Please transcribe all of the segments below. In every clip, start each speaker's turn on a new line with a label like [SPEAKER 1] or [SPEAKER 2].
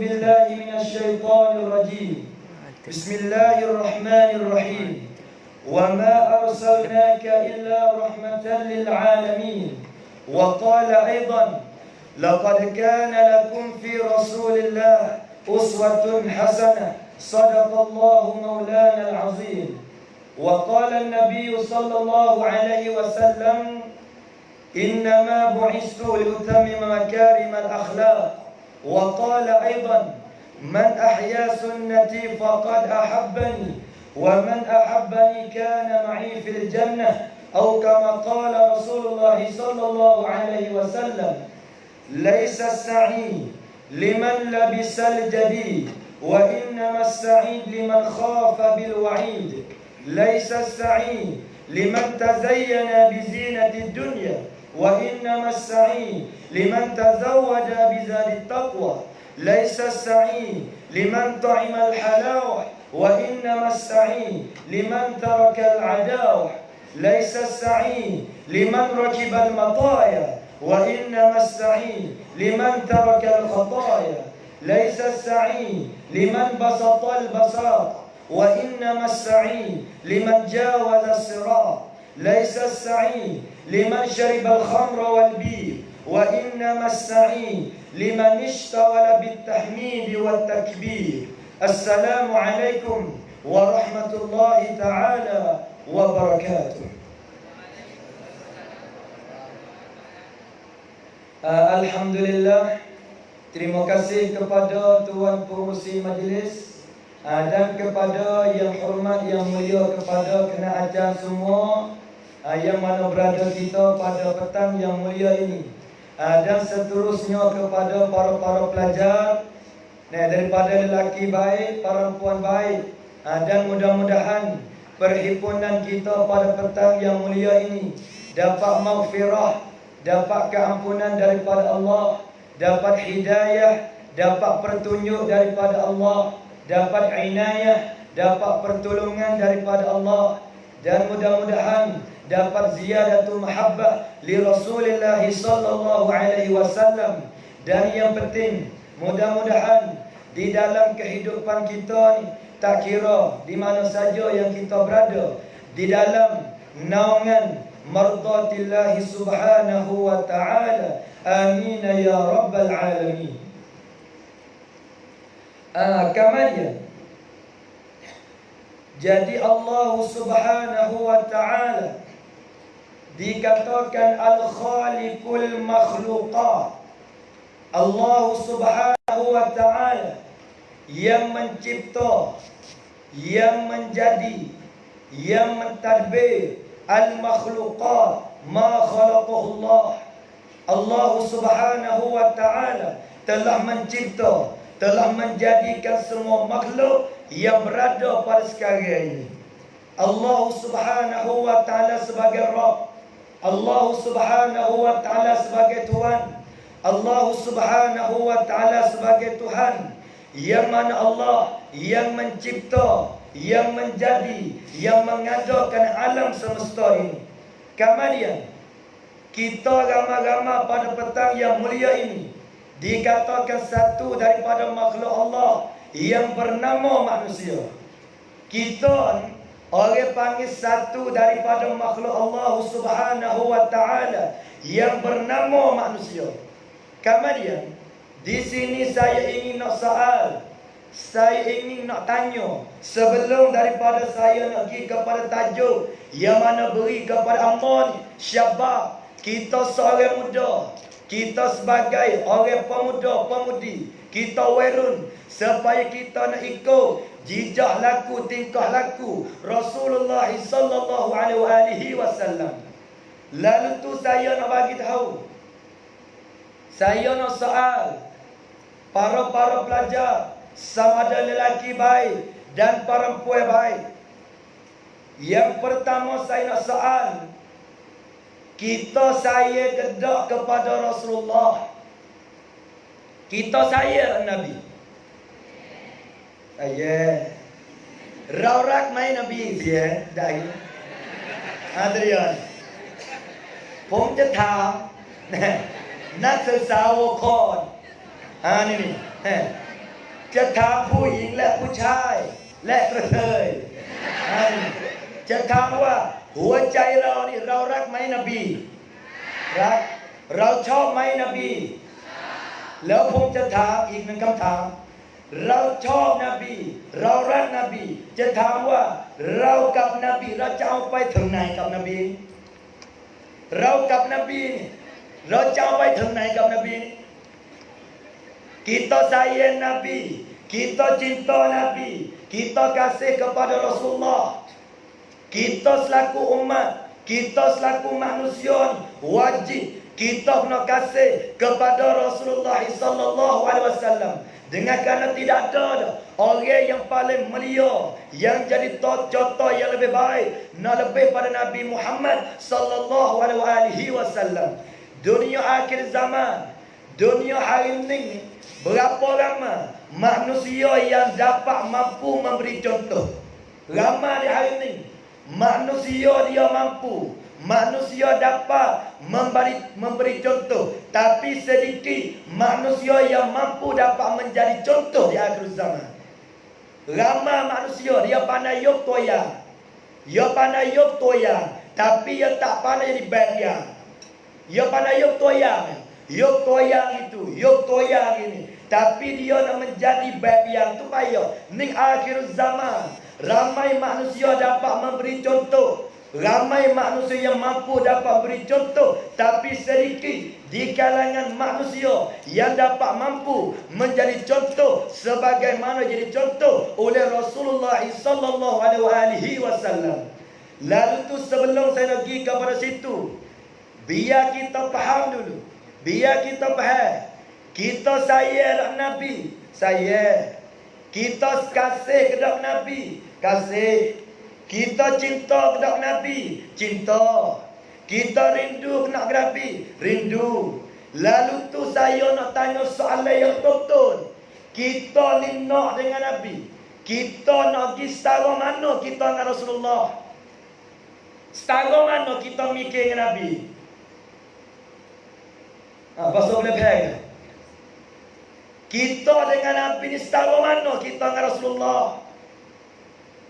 [SPEAKER 1] بالله من الشيطان الرجيم. بسم الله الرحمن الرحيم. وما أرسلناك إلا رحمة للعالمين. وقال أيضا لقد كان لكم في رسول الله أسوة حسنة صدق الله مولانا العظيم. وقال النبي صلى الله عليه وسلم إنما بعثت لأتمم مكارم الأخلاق. وقال أيضا من أحيا سنتي فقد أحبني ومن أحبني كان معي في الجنة أو كما قال رسول الله صلى الله عليه وسلم ليس السعيد لمن لبس الجديد وإنما السعيد لمن خاف بالوعيد. ليس السعيد لمن تزين بزينة الدنيا وإنما السعيد لمن تزود بزاد التقوى. ليس السعيد لمن طعم الحلاوة وإنما السعيد لمن ترك العداوة. ليس السعيد لمن ركب المطايا وإنما السعيد لمن ترك الخطايا. ليس السعيد لمن بسط البساط وإنما السعيد لمن جاوز الصراط. ليس السعيد لمن شرب الخمر والبير وإنما السعيد لمن اشتغل بالتحميد والتكبير. السلام عليكم ورحمة الله تعالى wabarakatuh. Alhamdulillah, terima kasih kepada Tuan Pengerusi Majlis dan kepada yang hormat, yang mulia, kepada kena ajar semua yang mana berada kita pada petang yang mulia ini, dan seterusnya kepada para pelajar daripada lelaki baik, perempuan baik, dan mudah-mudahan perhimpunan kita pada petang yang mulia ini dapat maghfirah, dapat keampunan daripada Allah, dapat hidayah, dapat pertunjuk daripada Allah, dapat inayah, dapat pertolongan daripada Allah, dan mudah-mudahan dapat ziyadatul mahabbah li Rasulillah sallallahu alaihi wasallam. Dan yang penting, mudah-mudahan di dalam kehidupan kita ni, tak kira di mana saja yang kita berada, di dalam naungan mardatillahi subhanahu wa ta'ala. Amin ya rabbal alamin. Kemudian, jadi Allah subhanahu wa ta'ala dikatakan al-khaliqul makhluqat. Allah subhanahu wa ta'ala yang mencipta, yang menjadi, yang mentadbir al-makhluqat, ma khalaqahullah. Allah subhanahu wa ta'ala telah mencipta, telah menjadikan semua makhluk yang berada pada sekarang ini. Allah subhanahu wa ta'ala sebagai Rabb, Allah subhanahu wa ta'ala sebagai Tuhan, Allah subhanahu wa ta'ala sebagai Tuhan, yang mana Allah yang mencipta, yang menjadi, yang mengadakan alam semesta ini. Kemudian kita ramai-ramai pada petang yang mulia ini dikatakan satu daripada makhluk Allah yang bernama manusia. Kita ni orang panggil satu daripada makhluk Allah subhanahu wa ta'ala yang bernama manusia. Kemudian di sini saya ingin nak soal, saya ingin nak tanya, sebelum daripada saya nak pergi kepada tajuk yang mana beri kepada amal syabab, kita seorang muda, kita sebagai orang pemuda pemudi, kita werun supaya kita nak ikut jejak laku, tingkah laku Rasulullah sallallahu alaihi wasallam. Lalu tu saya nak bagi tahu, saya nak soal para pelajar, sama ada lelaki baik dan perempuan baik. Yang pertama saya nak soal, kita saya kedak kepada Rasulullah, kita saya Nabi. Ayah raurak main Nabi dia dah. Adrian ผมจะถามนักศึกษาวครนี่ จะถามผู้หญิงและผู้ชายและกระเทยจะถามว่าหัวใจเรานี่เรารักไหมนบีรักเราชอบไหมนบีแล้วผมจะถามอีกหนึ่งคำถามเราชอบนบีเรารักนบีจะถามว่าเรากับนบีเราจะเอาไปถึงไหนกับนบีเรากับนบีเราจะเอาไปถึงไหนกับนบี Kita sayang Nabi, kita cinta Nabi, kita kasih kepada Rasulullah. Kita selaku umat, kita selaku manusia wajib kita nak kasih kepada Rasulullah sallallahu alaihi wasallam. Dengan kerana tidak ada orang yang paling mulia yang jadi contoh yang lebih baik nak lebih pada Nabi Muhammad sallallahu alaihi wasallam. Dunia akhir zaman, dunia hari ini berapa ramai manusia yang dapat mampu memberi contoh. Ramai di hari ini manusia dia mampu, manusia dapat memberi contoh, tapi sedikit manusia yang mampu dapat menjadi contoh di akhir zaman. Ramai manusia dia pandai yok toya, dia pandai yok toya, tapi dia tak pandai jadi bagian. Dia pandai yok toya, yok toya itu, yok toya ini. Tapi dia nak menjadi bagian tu payah. Ni akhir zaman. Ramai manusia dapat memberi contoh. Ramai manusia yang mampu dapat beri contoh. Tapi sedikit di kalangan manusia yang dapat mampu menjadi contoh sebagaimana jadi contoh oleh Rasulullah sallallahu alaihi wasallam. Lalu tu sebelum saya nak pergi kepada situ, biar kita faham dulu. Biar kita faham. Kita sayang Nabi, sayang. Kita kasih kepada Nabi, kasih. Kita cinta kepada Nabi, cinta. Kita rindu kepada Nabi, rindu. Lalu tu saya nak tanya soalan yang betul. Kita ni nak dengan Nabi. Kita nak pergi setara mana kita dengan Rasulullah? Setara mana kita mikir dengan Nabi? Pasal boleh faham? Kita dengan Nabi ni setara mana kita dengan Rasulullah?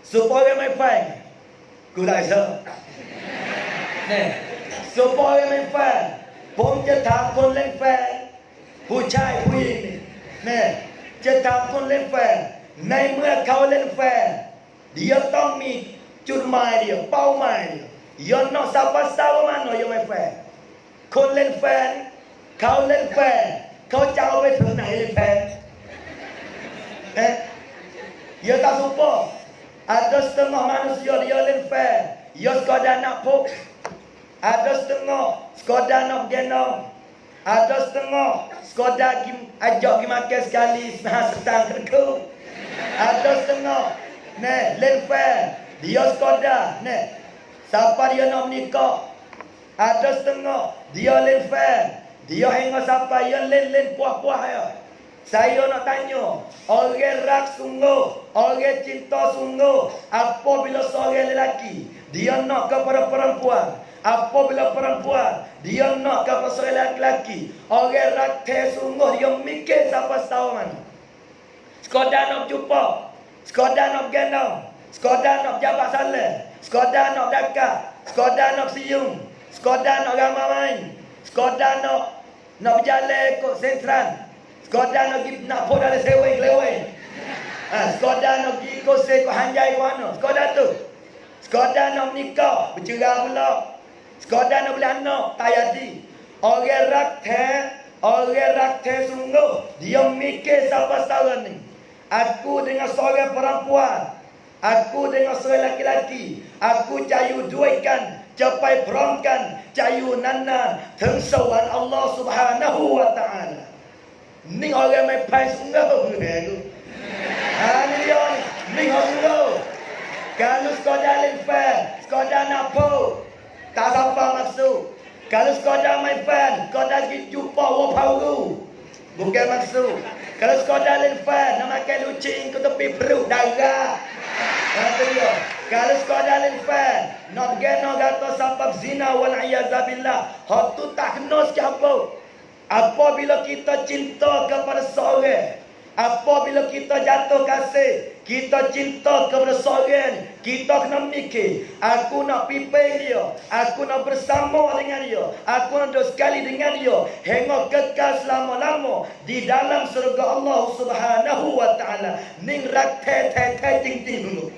[SPEAKER 1] Supaya mai faham. Kurang sah. Nè, supaya mai faham. ผมจะถามคนเล่นแฟนผู้ชายผู้หญิงนี่จะถามคนเล่นแฟนในเมื่อเขาเล่นแฟนเดี๋ยวต้องมีจุดหมายเดียวเป้าหมายเดียวย้อนนอกซาปัสซาวมันหน่อยยังไม่แฟนคนเล่นแฟนเขาเล่นแฟนเขาจะเอาไปถึงไหนเลยแฟนya tak suka. Ada setengah manusia dia len fair, dia sekadar nak pok. Ada setengah sekadar nak gendong. Ada setengah sekadar ajak pergi makan sekali setang kerku. Ada setengah len fair, dia sekadar siapa dia nak menikah. Ada setengah dia len fair, dia hingga siapa yang len puah-puah ya. Saya nak tanya, orang rak sungguh, orang cinta sungguh, apabila seorang lelaki dia nak kepada perempuan, apabila perempuan dia nak kepada seorang lelaki, orang rak sungguh dia mikir siapa tahu mana. Sekadar nak jumpa, sekadar nak gendong, sekadar nak jabat salam, sekadar nak dekat, sekadar nak siung, sekadar nak ramai main, sekadar nak berjalan ke sentral. Sekadar nak pergi nak pun ada sewing kelewing. Sekadar nak pergi kosek ke hanjai ke mana. Sekadar tu. Sekadar nak menikah, bercerai pula. Sekadar nak beli anak, tak jadi. Orang rakte sungguh. Dia mikir siapa setara ni. Aku dengan seorang perempuan. Aku dengan seorang laki-laki. Aku cayu duikan. Capai perangkan. Cayu nana. Tengsawan Allah subhanahu wa ta'ala. Ni orang mai pai sungguh ni dia ni sungguh. Kalau sekadar lempan, sekadar nak po, tak siapa maksud. Kalau sekadar mai fan, sekadar pergi jumpa orang baru, bukan maksud. Kalau sekadar lempan, nak makan lucing ke tepi perut darah. Itu dia. Kalau sekadar lempan, nak gena kata sebab zina wal iyazabillah, hak tu tak kena siapa. Apabila kita cinta kepada seorang, Apabila kita jatuh kasih, kita cinta kepada seorang, kita kena mikir, aku nak pimpin dia, aku nak bersama dengan dia, aku nak duduk sekali dengan dia, hingga kekal selama-lama di dalam surga Allah Subhanahu wa taala. Ning rak the ting dulu.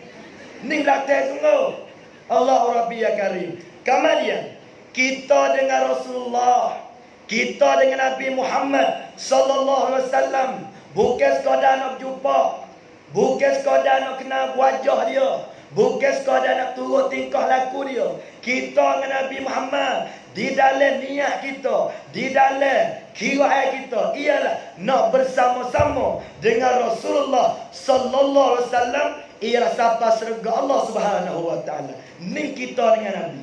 [SPEAKER 1] Ning rak tunggu. Allah Rabbi ya Karim. Kemudian kita dengan Rasulullah, kita dengan Nabi Muhammad sallallahu alaihi wasallam, bukan sekadar nak jumpa, bukan sekadar nak kenal wajah dia, bukan sekadar nak turut tingkah laku dia. Kita dengan Nabi Muhammad, di dalam niat kita, di dalam kiraan kita, ialah nak bersama-sama dengan Rasulullah sallallahu alaihi wasallam, ialah sampai surga Allah Subhanahu wa taala. Ni kita dengan Nabi.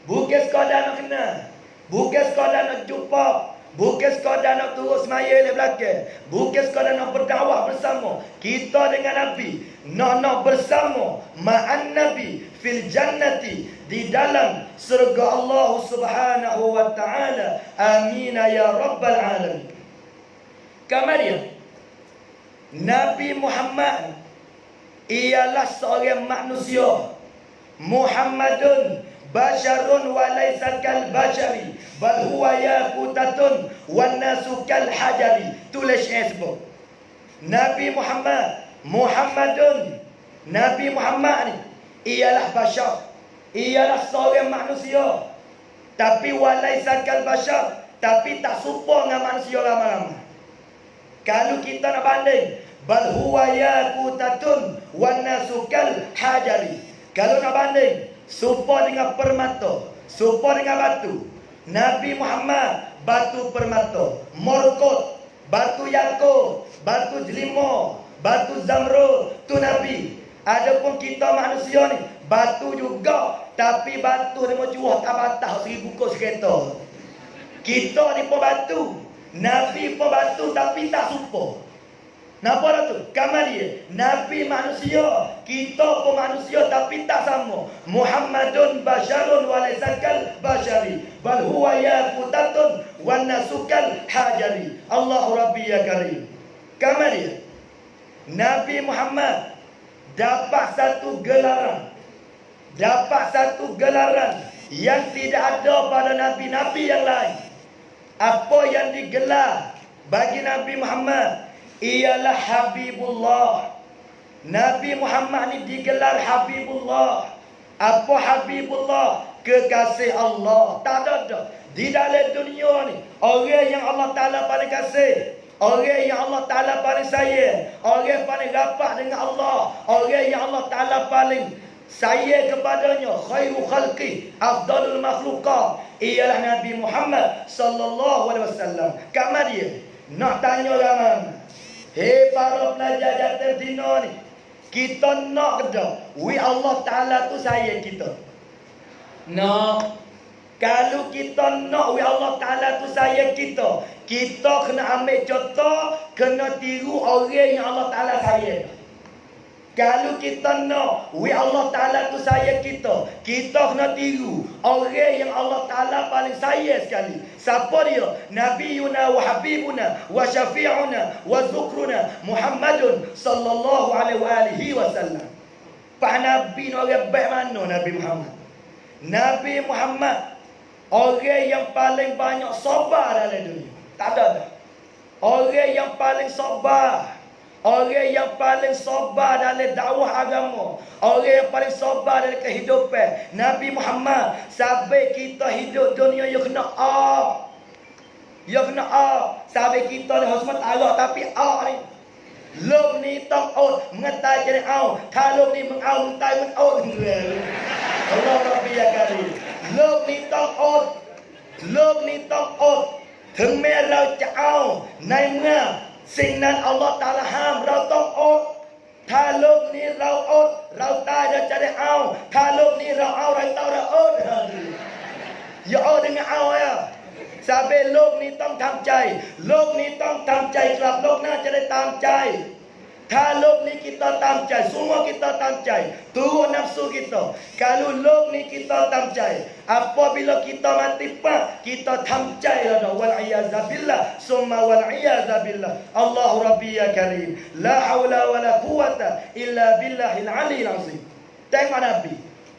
[SPEAKER 1] Bukan sekadar nak kenal, bukan sekadar nak jumpa, bukan sekadar nak turut semaya di belakang, bukan sekadar nak berdakwah bersama. Kita dengan Nabi nak bersama ma'an Nabi fil jannati, di dalam surga Allah Subhanahu wa taala. Amin ya rabbal alamin. Kemudian Nabi Muhammad ialah seorang manusia. Muhammadun basharun wa laysa kal bashari bal huwa yaqutatun wan nasu kal hajari. Tulis sebut Nabi Muhammad, Nabi Muhammad ni ialah bashar, ialah seorang manusia, tapi wa laysa kal bashar, tapi tak serupa dengan manusia lama-lama. Kalau kita nak banding, bal huwa yaqutatun wan nasu kal hajari. Kalau nak banding, serupa dengan permata, serupa dengan batu. Nabi Muhammad batu permata, morkot, batu yakut, batu jelima, batu zamrud, tu Nabi. Adapun kita manusia ni batu juga, tapi batu dia mau cuah tak batah 1000 kos kereta. Kita ni pun batu, Nabi pun batu, tapi tak serupa. Napa dah tu? Kamal dia Nabi manusia, kita pun manusia, tapi tak sama. Muhammadun basharun wa laysa kal bashari bal huwa yaqutatun wan nasu kal hajari. Allahu Rabbi ya Karim. Kamal dia Nabi Muhammad dapat satu gelaran, yang tidak ada pada nabi-nabi yang lain. Apa yang digelar bagi Nabi Muhammad ialah Habibullah. Nabi Muhammad ni digelar Habibullah. Apa Habibullah? Kekasih Allah. Tak ada di dalam dunia ni orang yang Allah Ta'ala paling kasih, orang yang Allah Ta'ala paling sayang, orang paling rapat dengan Allah, orang yang Allah Ta'ala paling sayang kepadanya, khairu khalqi, afdalul makhluqat, ialah Nabi Muhammad sallallahu alaihi wasallam. Kamu dia nak tanya ramai, hei para pelajar jatuh dina ni, kita nak ke tak? Allah Ta'ala tu sayang kita. Nak. Kalau kita nak Allah Ta'ala tu sayang kita, kita kena ambil contoh, kena tiru orang yang Allah Ta'ala sayang. Kalau kita nak Allah Ta'ala tu sayang kita, kita kena tiru orang yang Allah Ta'ala paling sayang sekali. Siapa dia? Nabiyuna wa habibuna wa syafi'una wa zukruna Muhammadun sallallahu alaihi wasallam. Pak Nabi ni orang baik mana Nabi Muhammad? Nabi Muhammad orang yang paling banyak sabar dalam dunia. Tak ada dah. Orang yang paling sabar, orang yang paling sabar dalam dakwah agama, orang yang paling sabar dalam kehidupan. Nabi Muhammad sampai kita hidup dunia yang kena ya kena sampai kita ni harus mentalak, tapi ni lub ni tong out mengetai jadi talub ni mengau mentai mengaut. Allah Rabbi ya Karim. Lub ni tong outถึงแม้เราจะเอาในเมื่อสิ่งนั้นอัลลอฮฺตะอาลาห้ามเราต้องอดถ้าโลกนี้เราอดเราตายเราจะได้เอาถ้าโลกนี้เราเอาเราต้องเราอดอย่าอดdenganเอาsampai โลกนี้ต้องทำใจโลกนี้ต้องทำใจกลับโลกหน้าจะได้ตามใจ Kalau ni kita tamcai, semua kita tamcai, turun nafsu kita. Kalau lok ni kita tamcai, apabila kita mati pak, kita tamcai dah wal iyazabillah, summa wal iyazabillah. Allahu Rabbi ya Karim, la haula wala quwata illa billahil aliyil azim. Tengok Nabi,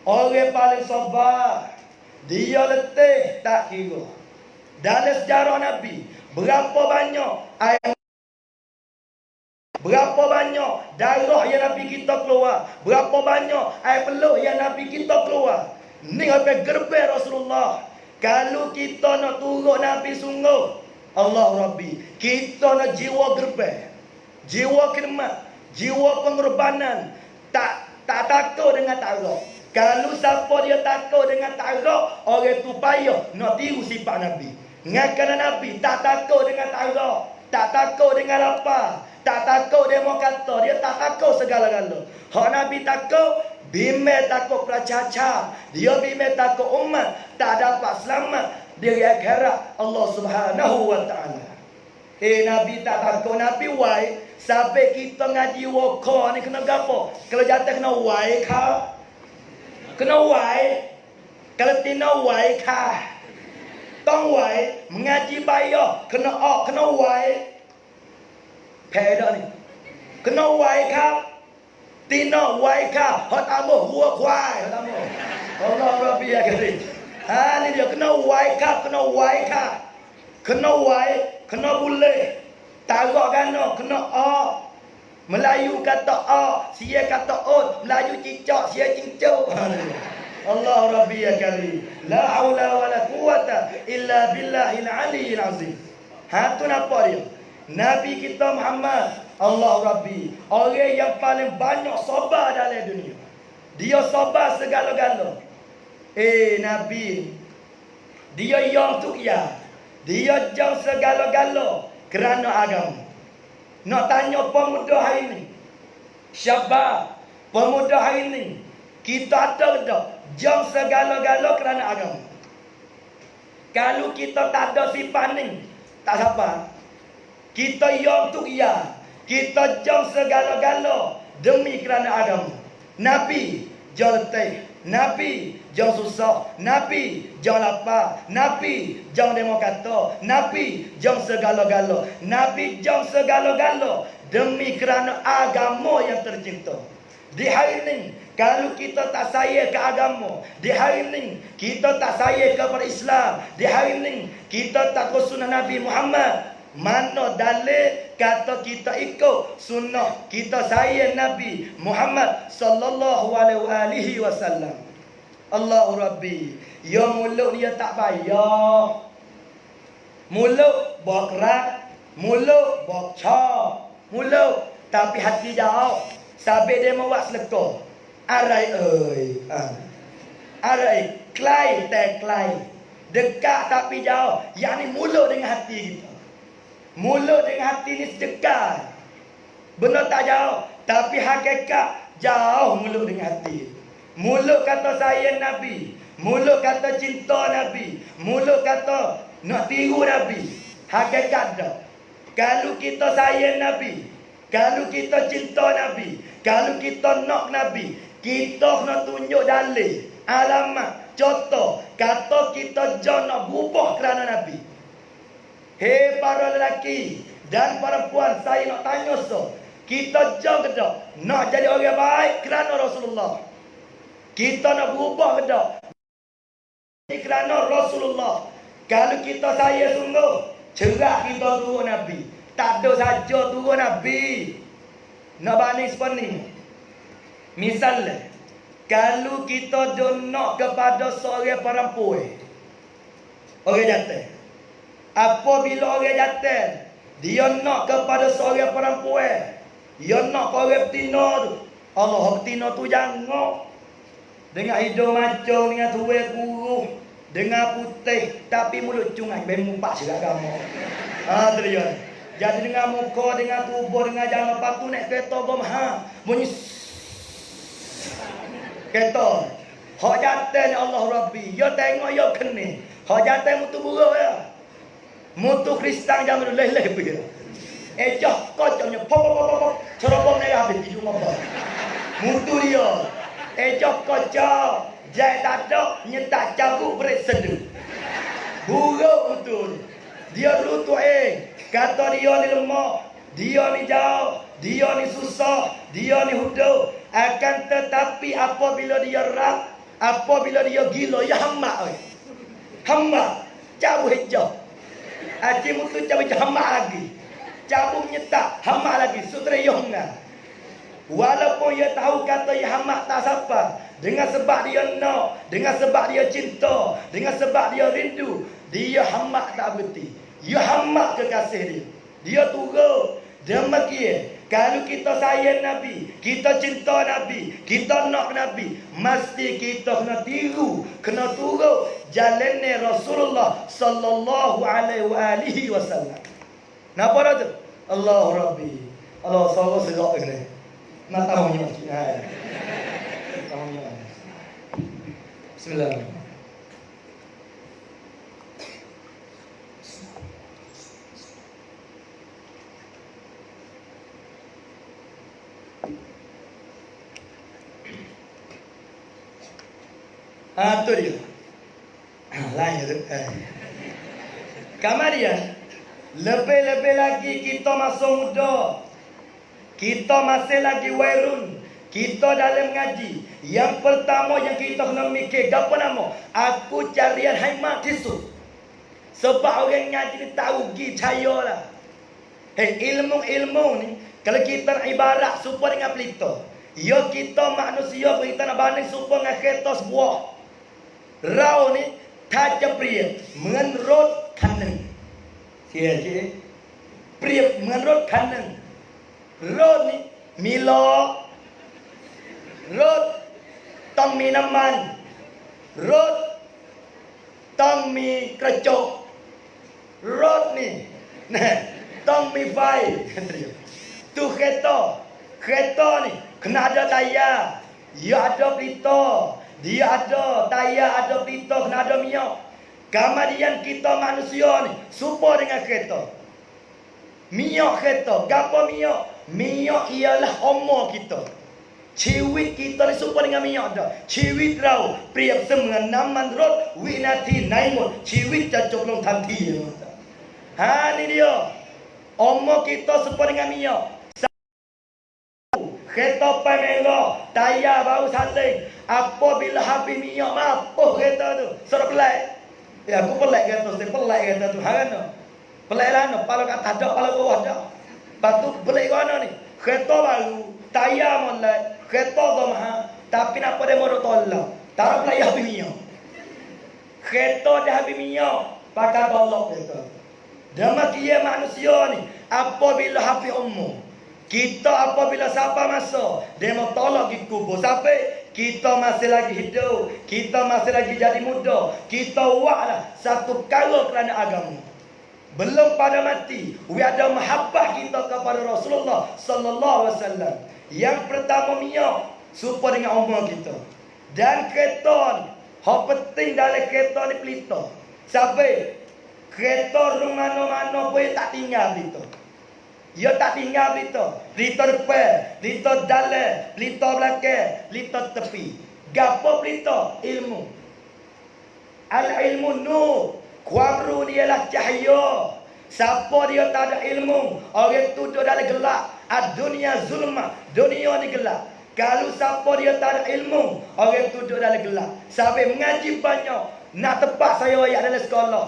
[SPEAKER 1] orang paling sabar. Dia letih tak kira. Dalam sejarah Nabi, berapa banyak air, berapa banyak darah yang Nabi kita keluar, berapa banyak air peluh yang Nabi kita keluar. Ni sampai gerbek Rasulullah. Kalau kita nak turut Nabi sungguh, Allah Rabbi, kita nak jiwa gerbek, jiwa khidmat, jiwa pengorbanan, tak takut dengan tarak. Kalau siapa dia takut dengan tarak, orang tu payah nak tiru sifat Nabi. Ngakan Nabi tak takut dengan tarak, tak takut dengan apa, tak takut demo kata, dia tak takut segala-gala. Hak Nabi takut, bimbang takut pracaca, dia bimbang takut umat tak dapat selamat di akhirat Allah Subhanahu wa taala. Nabi tak takut, Nabi wai sampai kita ngaji waka ni kena gapo? Kalau jatuh kena wai kah? Kena wai. Kalau tina wai kah? Tong wai mengaji bayar kena kena wai. Dah ni. Kena wai kah? Tina wai kah? Hak tamu gua kuai, hak tamu. Allah Rabbi ya Karim. Ni dia kena wai kah? Kena wai kah? Kena wai, kena boleh. Tarak gana kena Melayu kata sia kata ot, Melayu cicak, sia cincau. Allah Rabbi ya Karim. La haula wala quwata illa billahil aliyil azim. Tu napa dia? Nabi kita Muhammad, Allah Rabbi, orang yang paling banyak sabar dalam dunia. Dia sabar segala-gala. Nabi, dia yang tuya, dia jauh segala-gala kerana agama. Nak tanya pemuda hari ini, syabab pemuda hari ini, kita ada tak jauh segala-gala kerana agama? Kalau kita tak ada sifat ni, tak apa. Kita yang tu kita jauh segala-gala demi kerana agama. Nabi jauh letih, Nabi jauh susah, Nabi jauh lapar, Nabi jauh demo kata, Nabi jauh segala-gala, Nabi jauh segala-gala demi kerana agama yang tercipta. Di hari ini, kalau kita tak sayang ke agama, di hari ini kita tak sayang kepada Islam, di hari ini kita tak ke sunnah Nabi Muhammad, mana dalil kata kita ikut sunnah, kita sayang Nabi Muhammad sallallahu alaihi wasallam. Allah Rabbi, ya mulut dia tak bayar. Mulut bakrak, mulut bakca, mulut tapi hati jauh. Sampai dia mau buat selekor. Arai arai klai tak klai. Dekat tapi jauh. Yang ni mulut dengan hati kita. Mulut dengan hati ni sedekat. Benar tak jauh, tapi hakikat jauh mulut dengan hati. Mulut kata sayang Nabi, mulut kata cinta Nabi, mulut kata nak tiru Nabi. Hakikat dah. Kalau kita sayang Nabi, kalau kita cinta Nabi, kalau kita nak Nabi, kita kena tunjuk dalil, alamat, contoh, kata kita jangan nak berubah kerana Nabi. Hei para lelaki dan perempuan, saya nak tanya so, kita jauh ke tak nak jadi orang baik kerana Rasulullah? Kita nak berubah ke tak kerana Rasulullah? Kalau kita saya sungguh, cerak kita turun Nabi. Tak ada saja turun Nabi. Nak banding seperti ni. Misalnya, kalau kita nak kepada seorang perempuan, orang jatuh. Apabila orang jatuh, dia nak kepada seorang perempuan, dia nak ke orang betina tu. Allah, betina tu jangan. Dengan hidung macam, dengan tuai kuruh, dengan putih, tapi mulut cungai, bermumpak serak kamu. Tu dia. Jadi dengan muka, dengan tubuh, dengan jangan lepas tu naik kereta gom bunyi kereta. Hak jatuh ni Allah Rabbi, ya tengok ya kena. Hak jatuh mutu buruk ya. Mutu Kristen jangan leleh pergi. Ejah kocoknya pop cerobong merah habis di rumah apa. Mutu dia. Ejah kocok jai dadak nyetak cabut berit sedu. Buruk betul. Dia lutu kata dia ni lemah, dia ni jauh, dia ni susah, dia ni hudu. Akan tetapi apabila dia rak, apabila dia gila, ya hamba. Hamba cabut hijau. Aci mutu cabut hamba lagi. Cabut nyetak hamba lagi. Sutra yonga. Walaupun dia tahu kata ya hamba tak siapa, dengan sebab dia nak, dengan sebab dia cinta, dengan sebab dia rindu, dia hamba tak berhenti. Dia hamba kekasih dia. Dia turun. Demikian. Kalau kita sayang Nabi, kita cinta Nabi, kita nak Nabi, mesti kita kena tiru, kena turun jalannya Rasulullah sallallahu alaihi wasallam. Napa dah tu? Allah Rabbi. Allah sallallahu segak ni. Nak tahu ni masjid. Tahu ni. Bismillah. Tu dia. Lain tu. Kemudian lebih-lebih lagi kita masih muda. Kita masih lagi wairun. Kita dalam ngaji. Yang pertama yang kita kena mikir, apa nama? Aku carian haimat tisu. Sebab orang ngaji ni tahu pergi cahaya lah. Ilmu-ilmu ni, kalau kita nak ibarat serupa dengan pelita. Ya kita manusia, kita nak banding serupa dengan kereta sebuah. Rau ni tajam pria menurut kanan. Siapa? Pria menurut kanan. Rod ni milo. Rod tong mi naman. Rod tong mi krecok. Rod ni tong mi fai. Tu kereta. Kereta ni kena ada tayar. Ya ada pelita. Dia ada tayar, ada pelita, kena ada minyak. Kemudian kita manusia ni serupa dengan kereta. Minyak kereta. Gapo minyak? Minyak ialah umur kita. Ciwit kita ni serupa dengan minyak dah. Ciwit rau priap dengan naman rot winati naimun. Ciwit cacok long tanti. Ni dia. Umur kita serupa dengan minyak. Kereta pemera, tayar baru saling. Apabila habis minyak, mapuh kereta tu. Suruh pelak. Ya, aku pelak kereta tu. Pelak kereta tu. Harana. Pelak lah. Pala kat atas dak, pala bawah dak. Lepas tu pelak mana ni? Kereta baru, tayar mulai. Kereta tu mahal. Tapi kenapa dia mau tolak? Tak pelak habis minyak. Kereta dah habis minyak. Pakai tolak kereta. Demikian manusia ni. Apabila habis umur. Kita apabila siapa masa dia mau tolak di kubur sampai kita masih lagi hidup, kita masih lagi jadi muda, kita buatlah satu perkara kerana agama. Belum pada mati, we ada mahabbah kita kepada Rasulullah sallallahu alaihi wasallam. Yang pertama minyak supaya dengan umur kita. Dan kereta ni, hak penting dalam kereta ni pelita. Sampai kereta rumah mana-mana pun tak tinggal pelita. Dia tak tinggal pelita. Pelita depan, pelita dalam, pelita belakang, pelita tepi. Gapo pelita? Ilmu. Al-ilmu nur. Kuamru dia lah cahaya. Siapa dia tak ada ilmu, orang tu duduk dalam gelap. Dunia zulma. Dunia ni gelap. Kalau siapa dia tak ada ilmu, orang tu duduk dalam gelap. Sampai mengaji banyak. Nak tepat saya ayat dalam sekolah.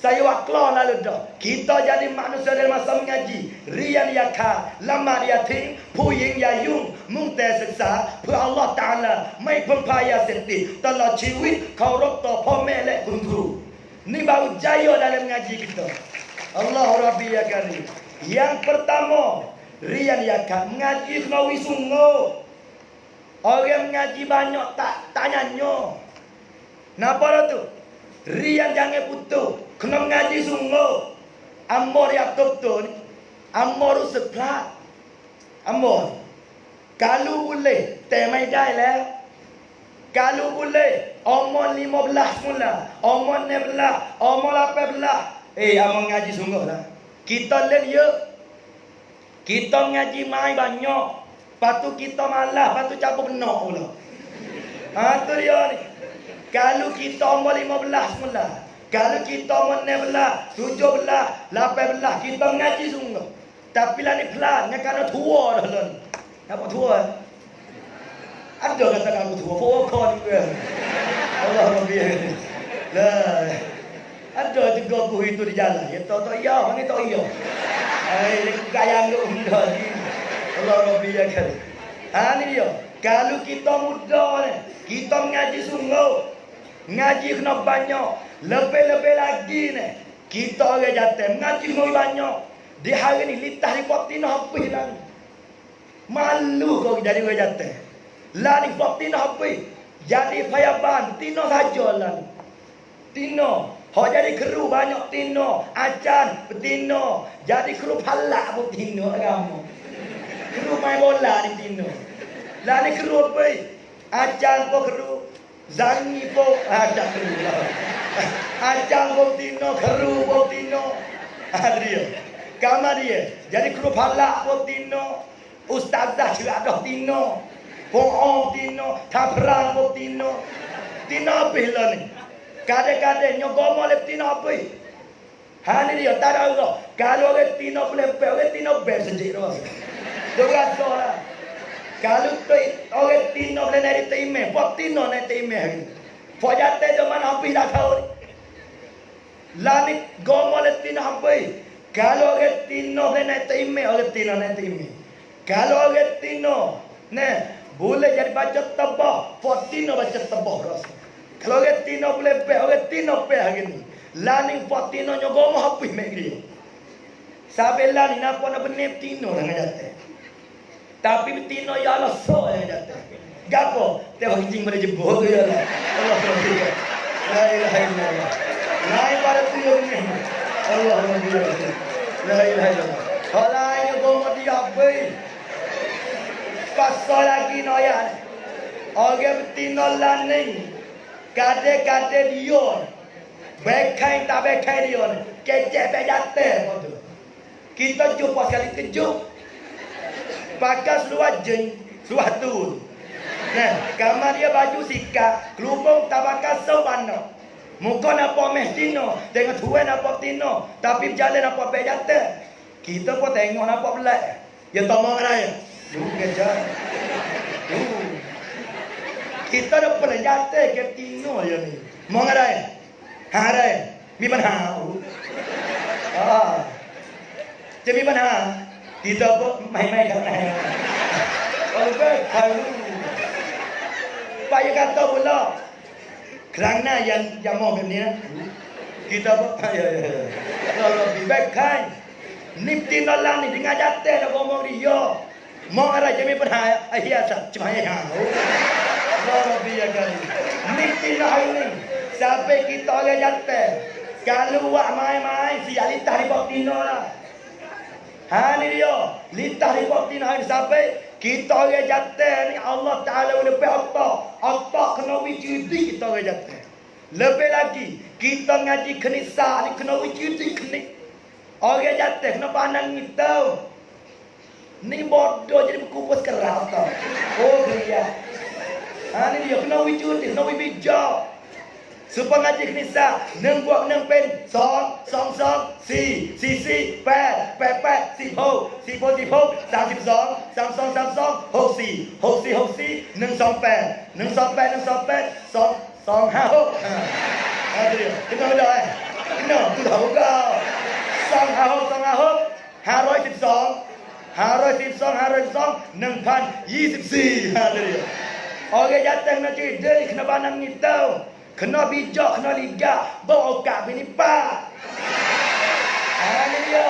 [SPEAKER 1] Saya waklar lalu dah. Kita jadi manusia dalam masa mengaji. Rian yaka, lama dia ting, puying ya yung, mungte seksa, pu Allah Ta'ala, mai pempaya senti, telah ciwit, kau rokta, pomelek kunturu. Ni baru jaya dalam mengaji kita. Allah Rabbi ya karim. Yang pertama, rian yaka, mengaji kena wisunggu. Orang mengaji banyak tak tanyanya. Napa dah tu? Rian jangan putus. Kena mengaji sungguh. Amor Yaakob tu ni. Amor sebelah. Amor. Kalau boleh. Temai dah lah. Kalau boleh. Umur 15 mula. Umur 16. Umur 18. Amor ngaji sungguh lah. Kita lain ya. Kita ngaji mai banyak. Lepas tu kita malas, lepas tu cabut benak pula. Tu dia ni. Kalau kita umur 15 semula, kalau kita umur 16, 17, 18, kita ngaji sungguh. Tapi lah ni pelan, kerana tua dah lah ni. Apa tua? Ada kata aku tua, pokok ni ke. Allah Rabbi. Lah. Ada juga aku itu di jalan. Ya tak ya, mana tak ya. Gaya lu muda ni. Allah Rabbi ya kali. Ni dia. Kalau kita muda ni, kita ngaji sungguh. Ngaji kena banyak. Lebih-lebih lagi ni. Kita orang jatuh. Ngaji kena banyak. Di hari ni, litah di Fatina habis lah ni. Malu kau jadi orang jatuh. Lah ni Fatina habis. Jadi payaban. Tino saja lah ni. Tino. Hak jadi kru banyak tino. Acan betino. Jadi kru palak pun tino agama. Kru main bola ni tino. Lah ni kru apa? Acan pun kru. Zangi pun ada kru lah. Acan pun tino. Kru pun tino. Dia. Kamar dia. Jadi kru palak pun tino. Ustazah juga ada tino. Po'ong tino. Tabrang pun tino. Tino habis lah ni. Kadang-kadang nyogomo le tino apa? Ni dia tak ada orang. Kalau orang tino boleh bel, orang tino bel sejak dah. Jangan soal. Kalau tu orang tino boleh naik time, pop tino naik time hari. Pop jatuh zaman habis dah tahu. Lani gomo le tino apa? Kalau orang tino boleh naik time, orang tino naik time. Kalau orang tino, boleh jadi baca tabah, pop tino baca tabah rasa. Kalau orang tino boleh peh, orang tino peh hari ni. Laning pot tino nyogomo habis mek dia. Sampai lah ni napa nak benep tino dengan jatuh. Tapi tino ya Allah so yang jatuh. Gapo? Tengok kencing pada jebol tu ya Allah. Allah Akbar. La ilaha illallah. Naik pada tino ni. Allah Akbar. La ilaha illallah. Kalau nyogomo dia habis. Pasal lagi noya. Orang tino laning. Kade-kade dia. Bekai tak bekai dia. Kecek bejate. Kita jumpa sekali kejut. Pakai seluar jen. Seluar tu. Kamar dia baju sikap. Kelubung tak pakai sebana. Muka nampak mestino. Tengok tuan nampak tino. Tapi berjalan nampak bejate. Kita pun tengok nampak belak. Ya tak mau raya. Kejar. Kita dah pernah jatuh ke tino je ni. Mau ngarai? Harai. Mi panha. Jadi mi panha. Kita pun main-main kat mana. Kalau kalau payah kata pula. Kerana yang mau macam ni. Kita pun ya. Kalau lebih baik kan. Ni tino lah ni dengan jatuh dah ngomong dia. Mau ngarai jadi mi panha. Hiasa cuma ya. Allah biar kali. Ni hari ni. Sampai kita orang jatuh. Kalau buat main-main. Siap litah di bawah tino lah. Ni dia. Litah di bawah tino hari sampai. Kita orang jatuh ni. Allah Ta'ala boleh pergi otak. Otak kena wujudi kita orang jatuh. Lebih lagi. Kita ngaji kenisa ni. Kena wujudi kenik. Orang jatuh kena pandang kita. Ni bodoh jadi berkumpul sekarang tau. Oh dia. Ni dia kena wujud, kena bijak. Supaya ngaji kenisa, neng buat neng pen, song, si, pe, si ho, sang si, ho si, neng song pen, song ha ho. Dia, kita dah kena, tu tahu kau. Song ha ho, 512, 1,024, dia. Orang jatuh kena cerita, kena pandang kita. Kena bijak, kena ligat. Bawa okak bini pak. Ni dia.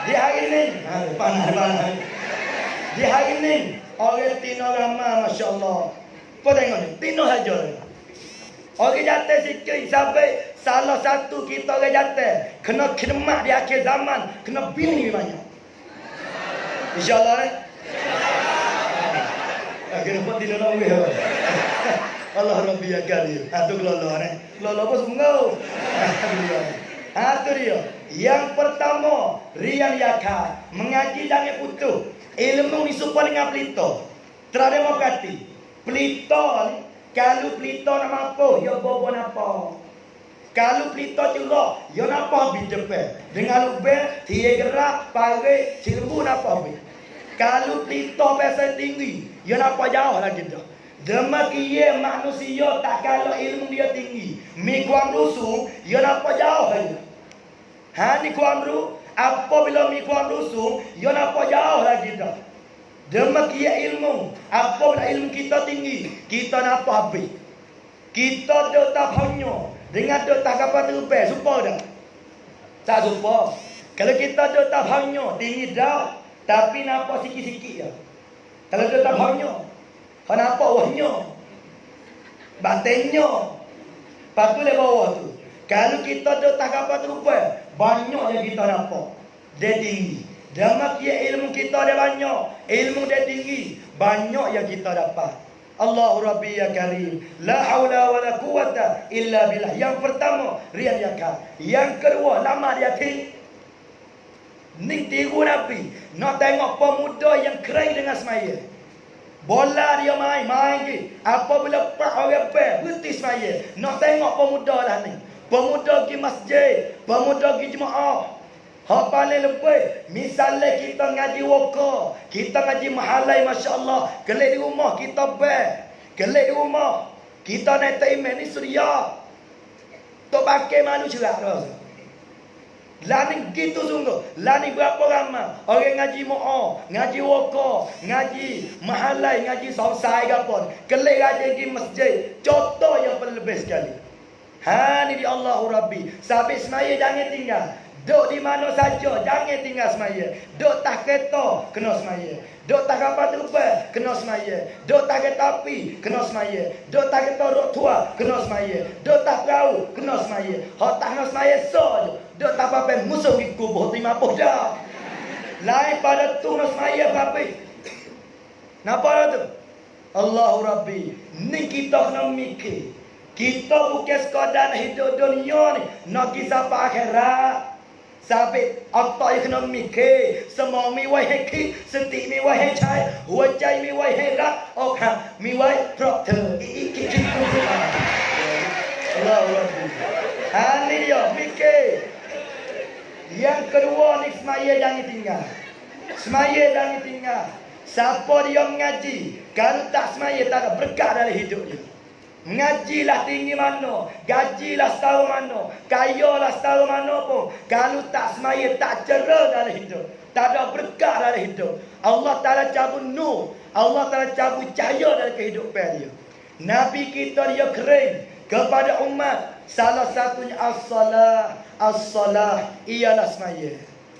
[SPEAKER 1] Di hari ni. Panas. Di hari ni. Orang tino ramah, Masya Allah. Kau tengok ni. Tino saja. Orang jatuh sikit sampai salah satu kita orang jatuh. Kena khidmat di akhir zaman. Kena bini banyak. InsyaAllah ni. Kena buat tino nak boleh. Allah Rabbi ya kali. Tu kelolo ni. Kelolo apa sungguh. Tu dia. Yang pertama, rian yakar. mengaji jangan putus. Ilmu ni supaya dengan pelita. Terada mau kata. Pelita ni, kalau pelita nak mampu, dia bobo napa. Kalau pelita cerah, dia napa habis depan. Dengan lubang, dia gerak, parit, cilembu napa habis. Kalau pelita biasa tinggi, dia napa jauh lagi dah. Demikian manusia tak kalau ilmu dia tinggi. Mi kuam rusung, dia napa jauh lagi. Ni kuam ru, apabila mi kuam rusung, dia napa jauh lagi dah. Demikian ilmu, apabila ilmu kita tinggi, kita napa habis. Kita dok tak hanya dengan dok tak apa terlepas, supa dah. Tak supa. Kalau kita dok tak hanya tinggi dah, tapi napa sikit-sikit je. Kalau dok tak hanya, kenapa wahnya? Batinnya. Patu le bawah tu. Kalau kita dok tak apa terlepas, banyak je kita nampak. Dia tinggi. Demikian ilmu kita dia banyak, ilmu dia tinggi, banyak yang kita dapat. Allahu Rabbi ya Karim, la haula wala quwata illa billah. Yang pertama, rian yakal. Yang kedua, lama dia tinggi. Ni tiru Nabi, nak tengok pemuda yang keren dengan semaya. Bola dia main ke. Apabila pak orang ber, berhenti semaya. Nak tengok pemuda lah ni. Pemuda pergi masjid, pemuda pergi jemaah. Hak paling lebih, misalnya kita ngaji waka, kita ngaji mahalai, Masya Allah, kelak di rumah kita ber, kelak di rumah kita naik email ni suria tu pakai malu cerak rasa. Lah ni gitu sungguh. Lah ni berapa ramai orang ngaji mo'ah, ngaji waka, ngaji mahalai, ngaji sausai ke apa, kelak ngaji di masjid. Contoh yang paling lebih sekali. Ni di Allahu Rabbi. Sabit semaya jangan tinggal. Duk di mana saja, jangan tinggal semaya. Duk tak kereta, kena semaya. Duk tak kapal terbang, kena semaya. Duk tak kereta api, kena semaya. Duk tak kereta rok tua, kena semaya. Duk tak perahu, kena semaya. Hak tak kena semaya, so je. Duk tak apa-apa, musuh pergi kubur, terima apa dah. Lain pada tu kena semaya, apa-apa. Nampak dah tu? Allahu Rabbi. Ni kita kena mikir. Kita bukan sekadar nak hidup dunia ni, nak kisah apa akhirat. Sabit otak yang kena mikir. Semua mi wai heki, seti mi wai hecai, huajai mi wai herak, okha mi wai proctor. Iki Allah. Ini dia mikir. Yang kedua ni semaya jangan tinggal. Semaya jangan tinggal. Siapa dia mengaji, kalau tak semaya tak ada berkah dalam hidup dia. Mengajilah tinggi mana, gajilah setara mana, kayalah setara mana pun, kalau tak semaya, tak cerah dalam hidup, tak ada berkah dalam hidup. Allah Ta'ala cabut nur, Allah Ta'ala cabut cahaya dalam kehidupan dia. Nabi kita dia kering kepada umat. Salah satunya as-salah. As-salah ialah semaya.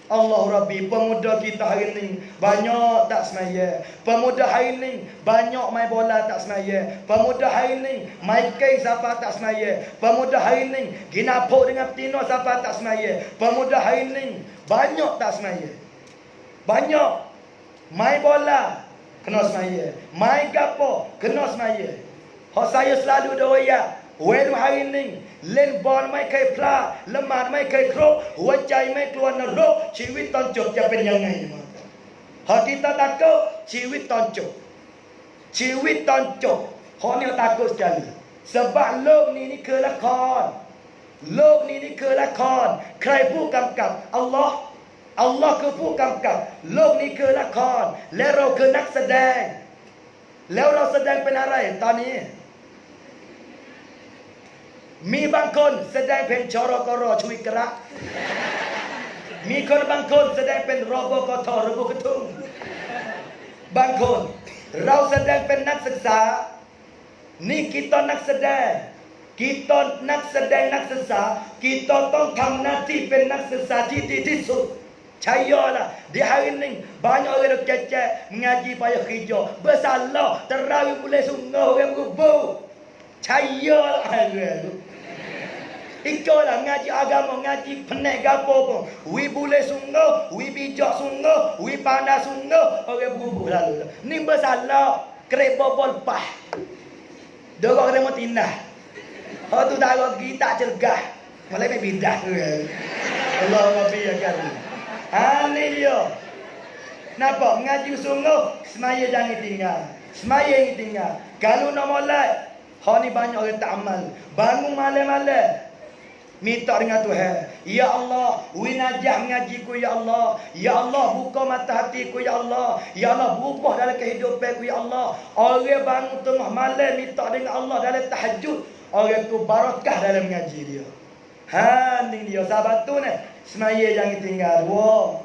[SPEAKER 1] Allah Rabbi, pemuda kita hari ni banyak tak semaya. Pemuda hari ni banyak main bola tak semaya. Pemuda hari ni main kek siapa tak semaya. Pemuda hari ni ginapuk dengan tino siapa tak semaya. Pemuda hari ni banyak tak semaya. Banyak main bola kena semaya, main gapo kena semaya. Hak saya selalu doa Wen hari ni len bol mai kai pla, lemah mai kai krok, huajai mai keluar nerok, ชีวิตตอนจบจะเป็นยังไงมาหากkita takut ชีวิตตอนจบ ชีวิตตอนจบ hak ni takut sekali. Sebab โลกนี้นี่คือละคร โลกนี้นี่คือละคร ใครผู้กำกับ อัลลอฮ์ อัลลอฮ์คือผู้กำกับ โลกนี้คือละคร และเราคือนักแสดง แล้วเราแสดงเป็นอะไรตอนนี้มีบางคนแสดงเป็นชรกรช่วยกระมีคนบางคนแสดงเป็นรบกทรบกทุ่งบางคนเราแสดงเป็นนักศึกษานี่kitaนักแสดง kita นักแสดงนักศึกษา kita ต้องทำหน้าที่เป็นนักศึกษาที่ดีที่สุดCayalah di hari ni banyak orang kecek mengaji payah kerja bersalah terawih boleh sungguh orang kubur cayalah tu. Ikalah ngaji agama, ngaji penek gapo pun. Wi boleh sungguh, wi bijak sungguh, wi pandai sungguh, orang berubah lalu. Ni bersalah, kereta bol pah. Dorang kena tindah. Hak tu darah kita cergah. Malah main bidah. Allah Rabbi ya Karim. Ni dia.
[SPEAKER 2] Nampak? Mengaji sungguh, semaya jangan tinggal. Semaya jangan tinggal. Kalau nak mulai, hal ni banyak orang tak amal. Bangun malam-malam, minta dengan Tuhan. Ya Allah, winajah mengajiku ya Allah. Ya Allah, buka mata hatiku ya Allah. Ya Allah, berubah dalam kehidupanku ya Allah. Orang bangun tengah malam minta dengan Allah dalam tahajud, orang tu barakah dalam mengaji dia. Ni dia sahabat tu ni. Semaya jangan tinggal. Wow.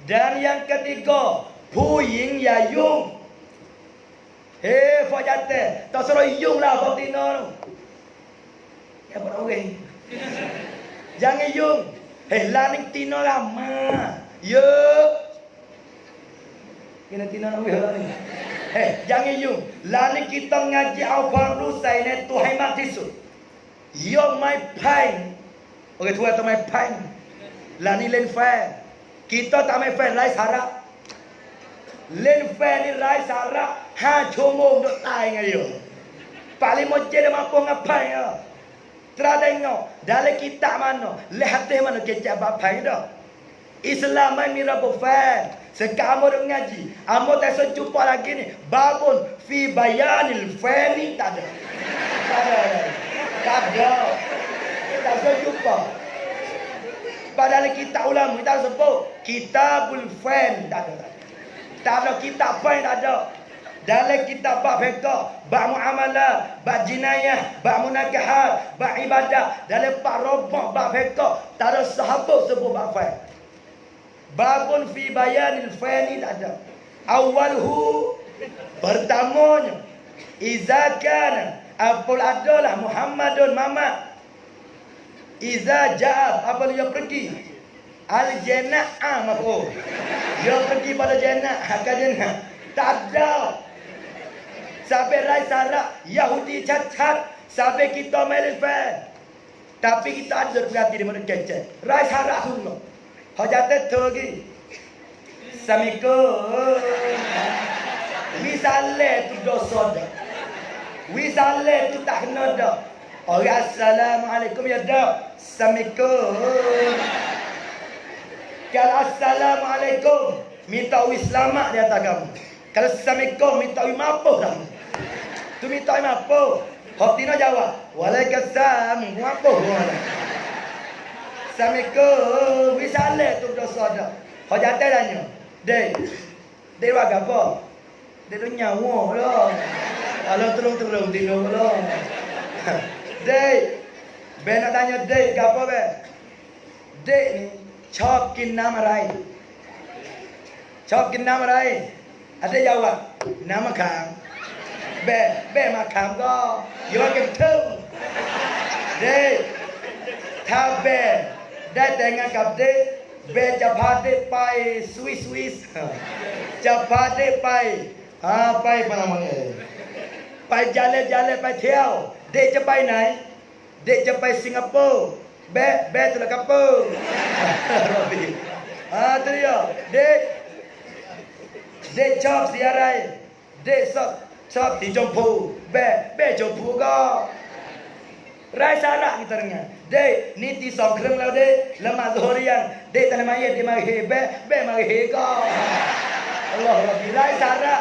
[SPEAKER 2] Dan yang ketiga, Puying ya yung. Fak jatuh. Tak suruh yung lah Fak Tino tu. Ya buat orang. Jangan yung. Laning Tino lama. Ya. Kena Tino nak lah ni. Jangan yung. Laning kita ngaji awal rusai ni Tuhan mati su. Yung my pain. Orang tua tu my pain. Laning len fair. Kita tak main fan rai sarap. Len fan ni rai sarap 5 ชั่วโมง duk tai dengan dia. Paling moje dia mampu ngapai ya. Tra tengok dalam kitab mana, le hadis mana kecap bapai dah. Islam ni rabu fan. Sekarang amo ngaji, amo tak jumpa lagi ni. Babun fi bayanil fani tak ada. Tak jumpa. Padahal kitab ulama kita sebut Kitabul Fan tak ada. Tak ada kitab fan tak ada. Dalam kitab bab fiqh, bab muamalah, bab jinayah, bab munakahat, bab ibadah, dalam bab robah, bab fiqh, tak ada sahabat sebut bab fan. Babun fi bayanil fani tak ada. Awalhu pertamanya iza kana apul adalah Muhammadun Muhammad. Iza ja'ab apa dia pergi al-jannah maf'ul. Dia pergi pada jannah, hakka jannah. Tak ada. Sampai rai sarak Yahudi cacat, sampai kita melifan. Tapi kita ada berarti di mana kecek. Rai sarak semua. Hajat tu lagi. Assalamualaikum. Wisale tu dosa dah. Wisale tu tak kena dah. Orang assalamualaikum ya dah. Assalamualaikum. Kalau assalamualaikum minta wis selamat di atas kamu. Kalau assalamualaikum minta wis maafkan kamu. Tu minta wis maafkan. Hak Tino jawab, waalaikumsalam, maafkan. Assalamualaikum. Wis saleh tu dosa dah. Hak jatuh tanya. Dek buat apa? Dek tu nyawa lah. Kalau tolong Tino lah. Dek, Ben nak tanya Dek ke apa be? Dek ni ชอบกินน้ำอะไร ชอบกินน้ำอะไร ada jawab น้ำมะขาม แบ่มะขามก็โยนกันทึ่ง Dek ถ้าแบ่ได้แต่งงานกับเดกแบ่จะพาเดกไปสวิสจะพาเดกไปไปปนามันไปjalanไปเที่ยวเดกจะไปไหนเดกจะไปสิงคโปร์แบ่จะละกับเปอร์tu diaเดกชอบสีอะไรเดกชอบสีชมพูแบ่ชมพูก็ไร้สาระkita dengar Dek ni ti 2 เครื่องแล้วเดกละหมาดซุฮรยังเดกตะละหมาดเย็นที่มาเฮแบ่มาเฮก็อัลลอฮฺรับไร้สาระ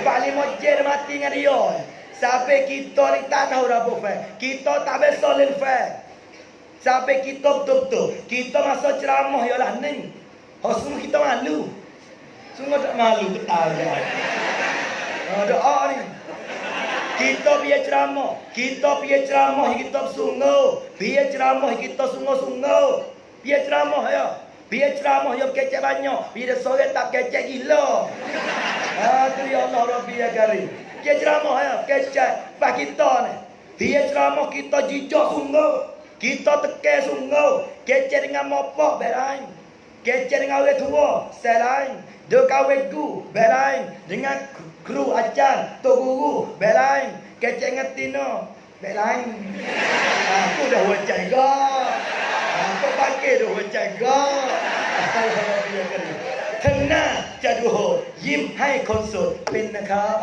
[SPEAKER 2] paling mojen mati dengan dia sampai kita ni tak tahu dah apa kita tak besar len fa sampai kita betul-betul kita masa ceramah ialah ni semua kita malu semua tak malu betul doa ni kita biar ceramah kita bersungguh biar ceramah kita sungguh-sungguh biar ceramah ya kecek banyak biar sore tak kecek gila tu ya Allah Rabbi ya Karim biar ceramah ya kecek pak kita ni biar ceramah kita jijak sungguh kita tekan sungguh kecek dengan mopak belain kecek dengan orang tua selain dek kawan ku belain dengan kru ajar tok guru belain kecek dengan Tino belain aku dah wajai ga aku pakai dah wajai gaทั้งหน้าจะดูโหดยิ้มให้คนโสดเป็นนะครับ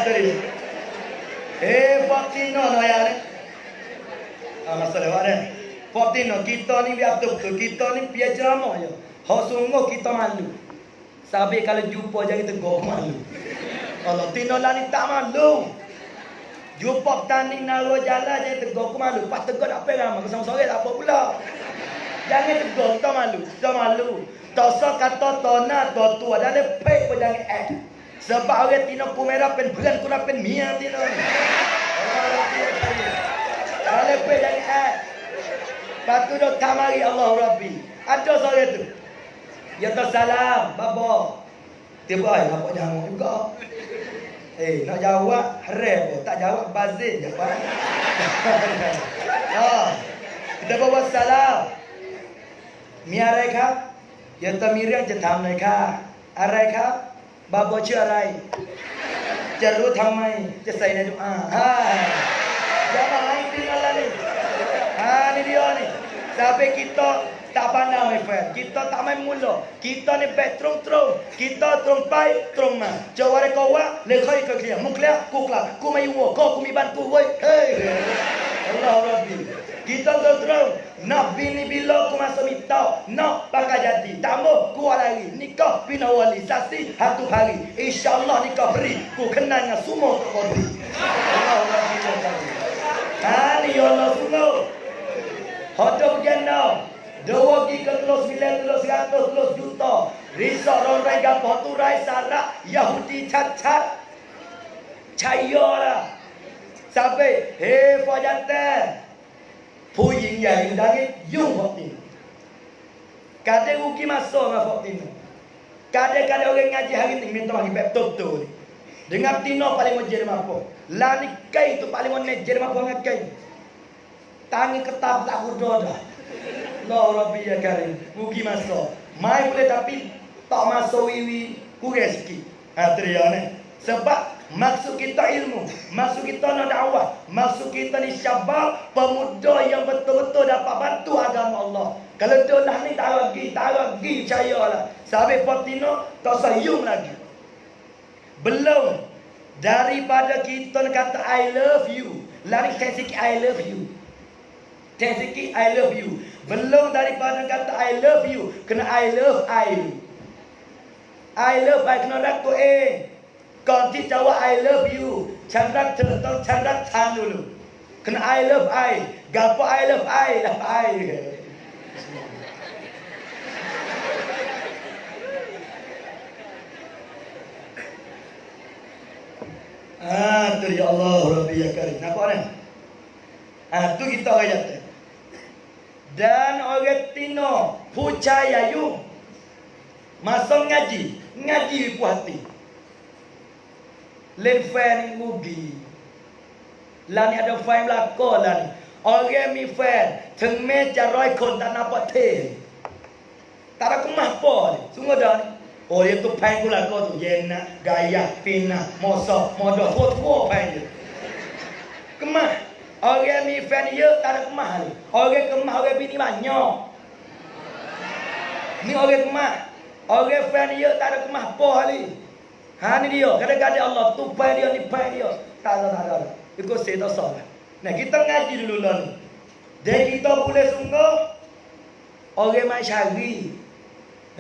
[SPEAKER 2] tadi Faktino no ya ni Masalah apa ni? Fortino kita ni biar betul-betul kita ni biar ceramah je. Hak sungguh kita malu. Sampai kalau jumpa jangan tegur malu. Allah tino lah ni tak malu. Jumpa petani naro jalan jangan tegur aku malu. Pas tegur tak apa ramai. Kesama-sama tak apa pula. Jangan tegur kita malu. Kita malu. Tak usah kata tona tua dan lepek pun jangan act. Sebab orang tino kumera pen bulan kuna pen mia tino. Tak lepek jangan act. Batu dah tamari Allah Rabbi. Ada seorang tu. Ya tak salam, bapa. Tiba ai nampak nyamuk juga. Nak jawab haram pun, tak jawab bazir je pak. Kita bawa salam. Mi arai kah? Ya tak miriam je tham nai kah? Arai kah? Bapaชื่ออะไร? จะรู้ทำไม จะใส่ในดุอา Jangan main tinggal ni. Ni dia ni. Sampai kita tak pandang my friend. Kita tak main mula. Kita ni baik terung-terung. Kita terung pai, terung ma. Jawab kau wa, le kau ikut dia. Mu kelah, ku kelah. Ku mai wo, kau ku mi bantu woi. Hey. Allah Rabbi. Kita terung. Nak bini bila ku masa mitau. Nak pakai jadi. Tamu ku lari. Nikah bina wali. Saksi satu hari. InsyaAllah nikah beri. Ku kenal dengan semua tu kodi. Allah Rabbi. Ni Allah sungguh. Hodoh jannah. Dua giga telus 900 juta. Risok ronrai gapo turai sarak Yahudi cat-cat. Caya lah. Sampai fajatan. Puing yang dari yung hotin. Kadang rugi masuk dengan hotin. Kadang-kadang orang ngaji hari ni minta bagi betul-betul. Dengan tino paling mojer mampu. Lani kai tu paling mojer mampu ngakai. Tangi ketap tak kudo dah. Allah Rabbi ya Karim. Rugi masuk. Mai boleh tapi tak masuk wiwi kurang sikit. Teriak ni. Sebab maksud kita ilmu, maksud kita nak dakwah, maksud kita ni syabab pemuda yang betul-betul dapat bantu agama Allah. Kalau dia lah ni tak lagi percayalah. Sampai Portino tak sayung lagi. Belum daripada kita kata I love you. Lari sikit I love you. Sikit I love you. Belum daripada kata I love you, kena I love I. I love I kena rak tuก่อนที่จะว่า I love you ฉันรักเธอต้องฉันรักทางdulu kena I love I gapo I love I love I tu ya Allah Rabbi ya Karim. Nampak ni? Tu kita orang jatuh. Dan orang Tino percaya you masuk ngaji puas hati. Len fan ngugi. Lah ni ada fan belakang lah ni. Orang mi fan ถึงแม้จะ100 คนtak nampak tel. Tak ada kemah apa ni. Sungguh dah ni. Oh dia tu fan ku lah kau tu Yena, Gaya, Pina, Mosa, Modo, tua fan je. Kemah. Orang mi fan dia tak ada kemah ni. Orang kemah orang bini banyak. Ni orang kemah. Orang fan dia tak ada kemah apa ni. Ni dia. Kadang-kadang Allah tupai dia, nipai dia. Tak ada. Ikut saya tak salah. Nah kita ngaji dulu lah ni. Dan kita boleh sungguh. Orang main syari.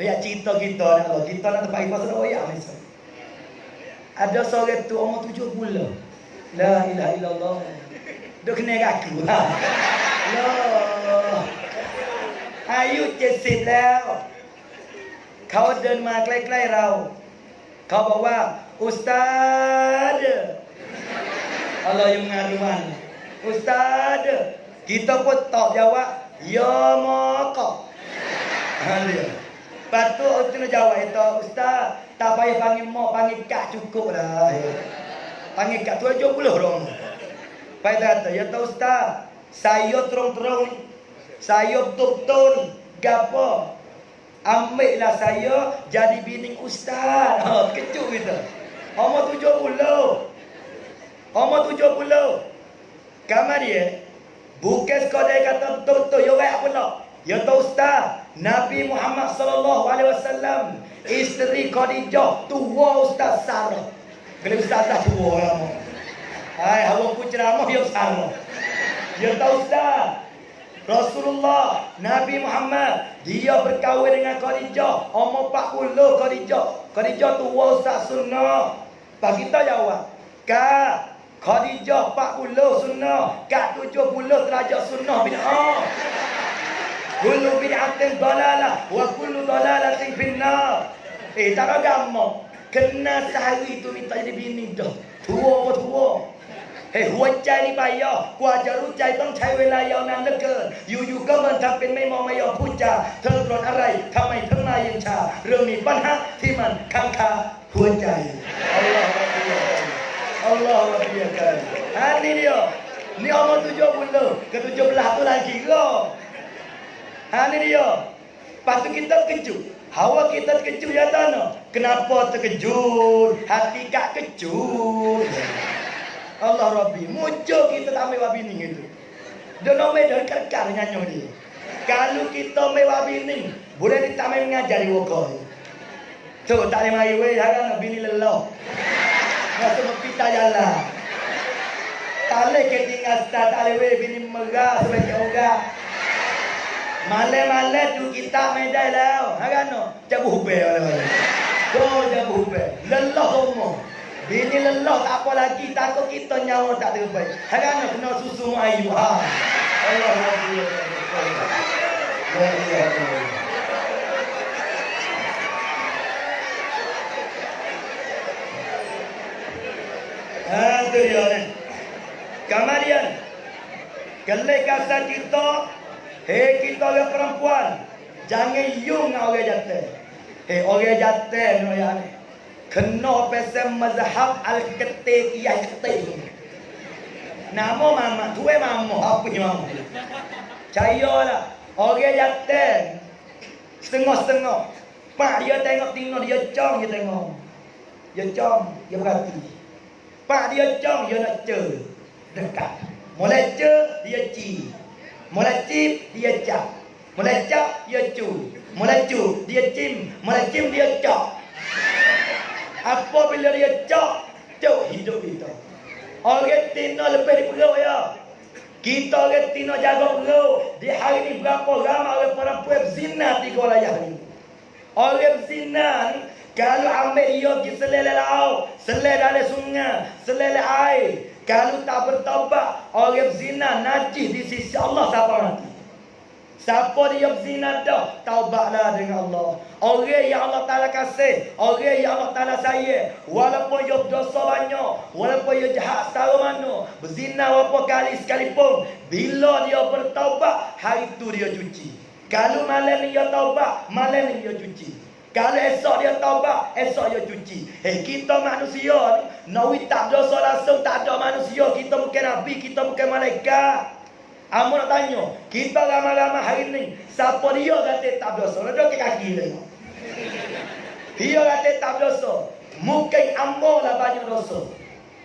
[SPEAKER 2] Ya cerita kita nak. Kita nak tempat pasal royak misal. Ada seorang tu umur 7 bulan. La ilaha illallah. Dia kena aku. Allah. Ayu 70แล้ว เขาเดินมาใกล้ๆเรา เขาบอกว่าอุสตาด Allah yang mengaruan. Ustaz, kita pun tak jawab ya maka. Dia. Patut kita jawab itu Ustaz, tak payah panggil mak, panggil kak cukup lah. Panggil kak 70 orang. Pai kata, ya tahu Ustaz, saya terang-terang ni. Saya betul-betul ni. Gapo? Ambillah saya jadi bini Ustaz. Kecuk kita. Umur 70. Umur 70. Kamar dia. Bukan sekadar kata betul-betul. Ya baik apa nak? Ya tahu Ustaz. Nabi Muhammad SAW. Isteri Khadijah. Tua Ustaz Sarah. Kalau Ustaz dah tua lama. Hai, awak ku ceramah ya Sarah. Ya tahu Ustaz. Rasulullah Nabi Muhammad dia berkahwin dengan Khadijah umur 40 Khadijah tua Ustaz sunnah. Pak kita jawab, Kak Khadijah 40 sunnah, Kak 70 derajat sunnah bid'ah. Kullu bid'atin dalalah wa kullu dalalatin finnar. Tak ada gamak. Kena sehari tu minta jadi bini dah. Tua.หัวใจนี่ไปย่อกว่าจะรู้ใจต้องใช้เวลายาวนานเหลือเกินอยู่ๆก็มันทำเป็นไม่มองไม่ยอมพูดจาเธอโกรธอะไรทำไมถึงมายังช้าเรื่องนี้ปัญหาที่มันค้างคาหัวใจอัลลอฮฺวะบิยะกันini dia ni umur 70 ke 17 tu lagi ke ini dia lepas tu kita terkejut hawa kita terkejut ya tanah kenapa terkejut hati kak kejut Allah Rabbi, muncul kita tak mewah bini gitu. Dia nomor dan kerkar nyanyi dia. Kalau kita mewah bini, boleh ditamai mengajar di wokoi. Tu tak boleh mari weh, jangan bini lelah. Masuk mempita jalan. Tak boleh ketinggal start, tak boleh weh bini merah sebagai ogah. Malam-malam tu kita medai lah. Jangan jabu hubel oleh-oleh. Tu jabu hubel. Lelah umur. Bini lelah tak apa lagi, takut kita nyawa tak terbaik. Harana kena susu ayu. Allah Akbar. Itu dia ni. Kemudian kelekasan kita, kita orang perempuan, jangan yung orang jatuh. Orang jatuh ni yang ni. Kena pasal mazhab al-Qatiyah Qatiyah. Nama mama, tuai mama, apa ni mama? Cayalah. Orang jatuh setengah-setengah. Pak dia tengok dia cong dia tengok. Dia cong, dia berhati. Pak dia cong dia nak cer. Dekat. Mulai cer dia ci. Mulai cip dia cap. Mulai cap dia cu. Mulai cu dia cim. Mulai cim dia cok. Apabila dia cok hidup kita. Orang Tino lebih diperlukan ya. Kita orang Tino jaga perlu. Di hari ini berapa ramai orang perempuan zina 3 layar ni. Orang zina ni kalau ambil dia pergi selai laut, selai dalam sungai, selai air, kalau tak bertaubat, orang zina najis di sisi Allah siapa nanti? Siapa dia berzina dah, taubatlah dengan Allah. Orang yang Allah Ta'ala kasih, orang yang Allah Ta'ala sayang, walaupun dia berdosa banyak, walaupun dia jahat setara mana, berzina berapa kali sekalipun, bila dia bertaubat, hari itu dia cuci. Kalau malam ni dia taubat, malam ni dia cuci. Kalau esok dia taubat, esok dia cuci. Kita manusia ni, nawi tak dosa langsung, tak ada manusia. Kita bukan Nabi, kita bukan malaikat. Amu nak tanya, kita ramai-ramai hari ni, siapa dia kata tak berdosa? Dia ke kaki dia. Dia kata tak berdosa. Mungkin amu lah banyak dosa.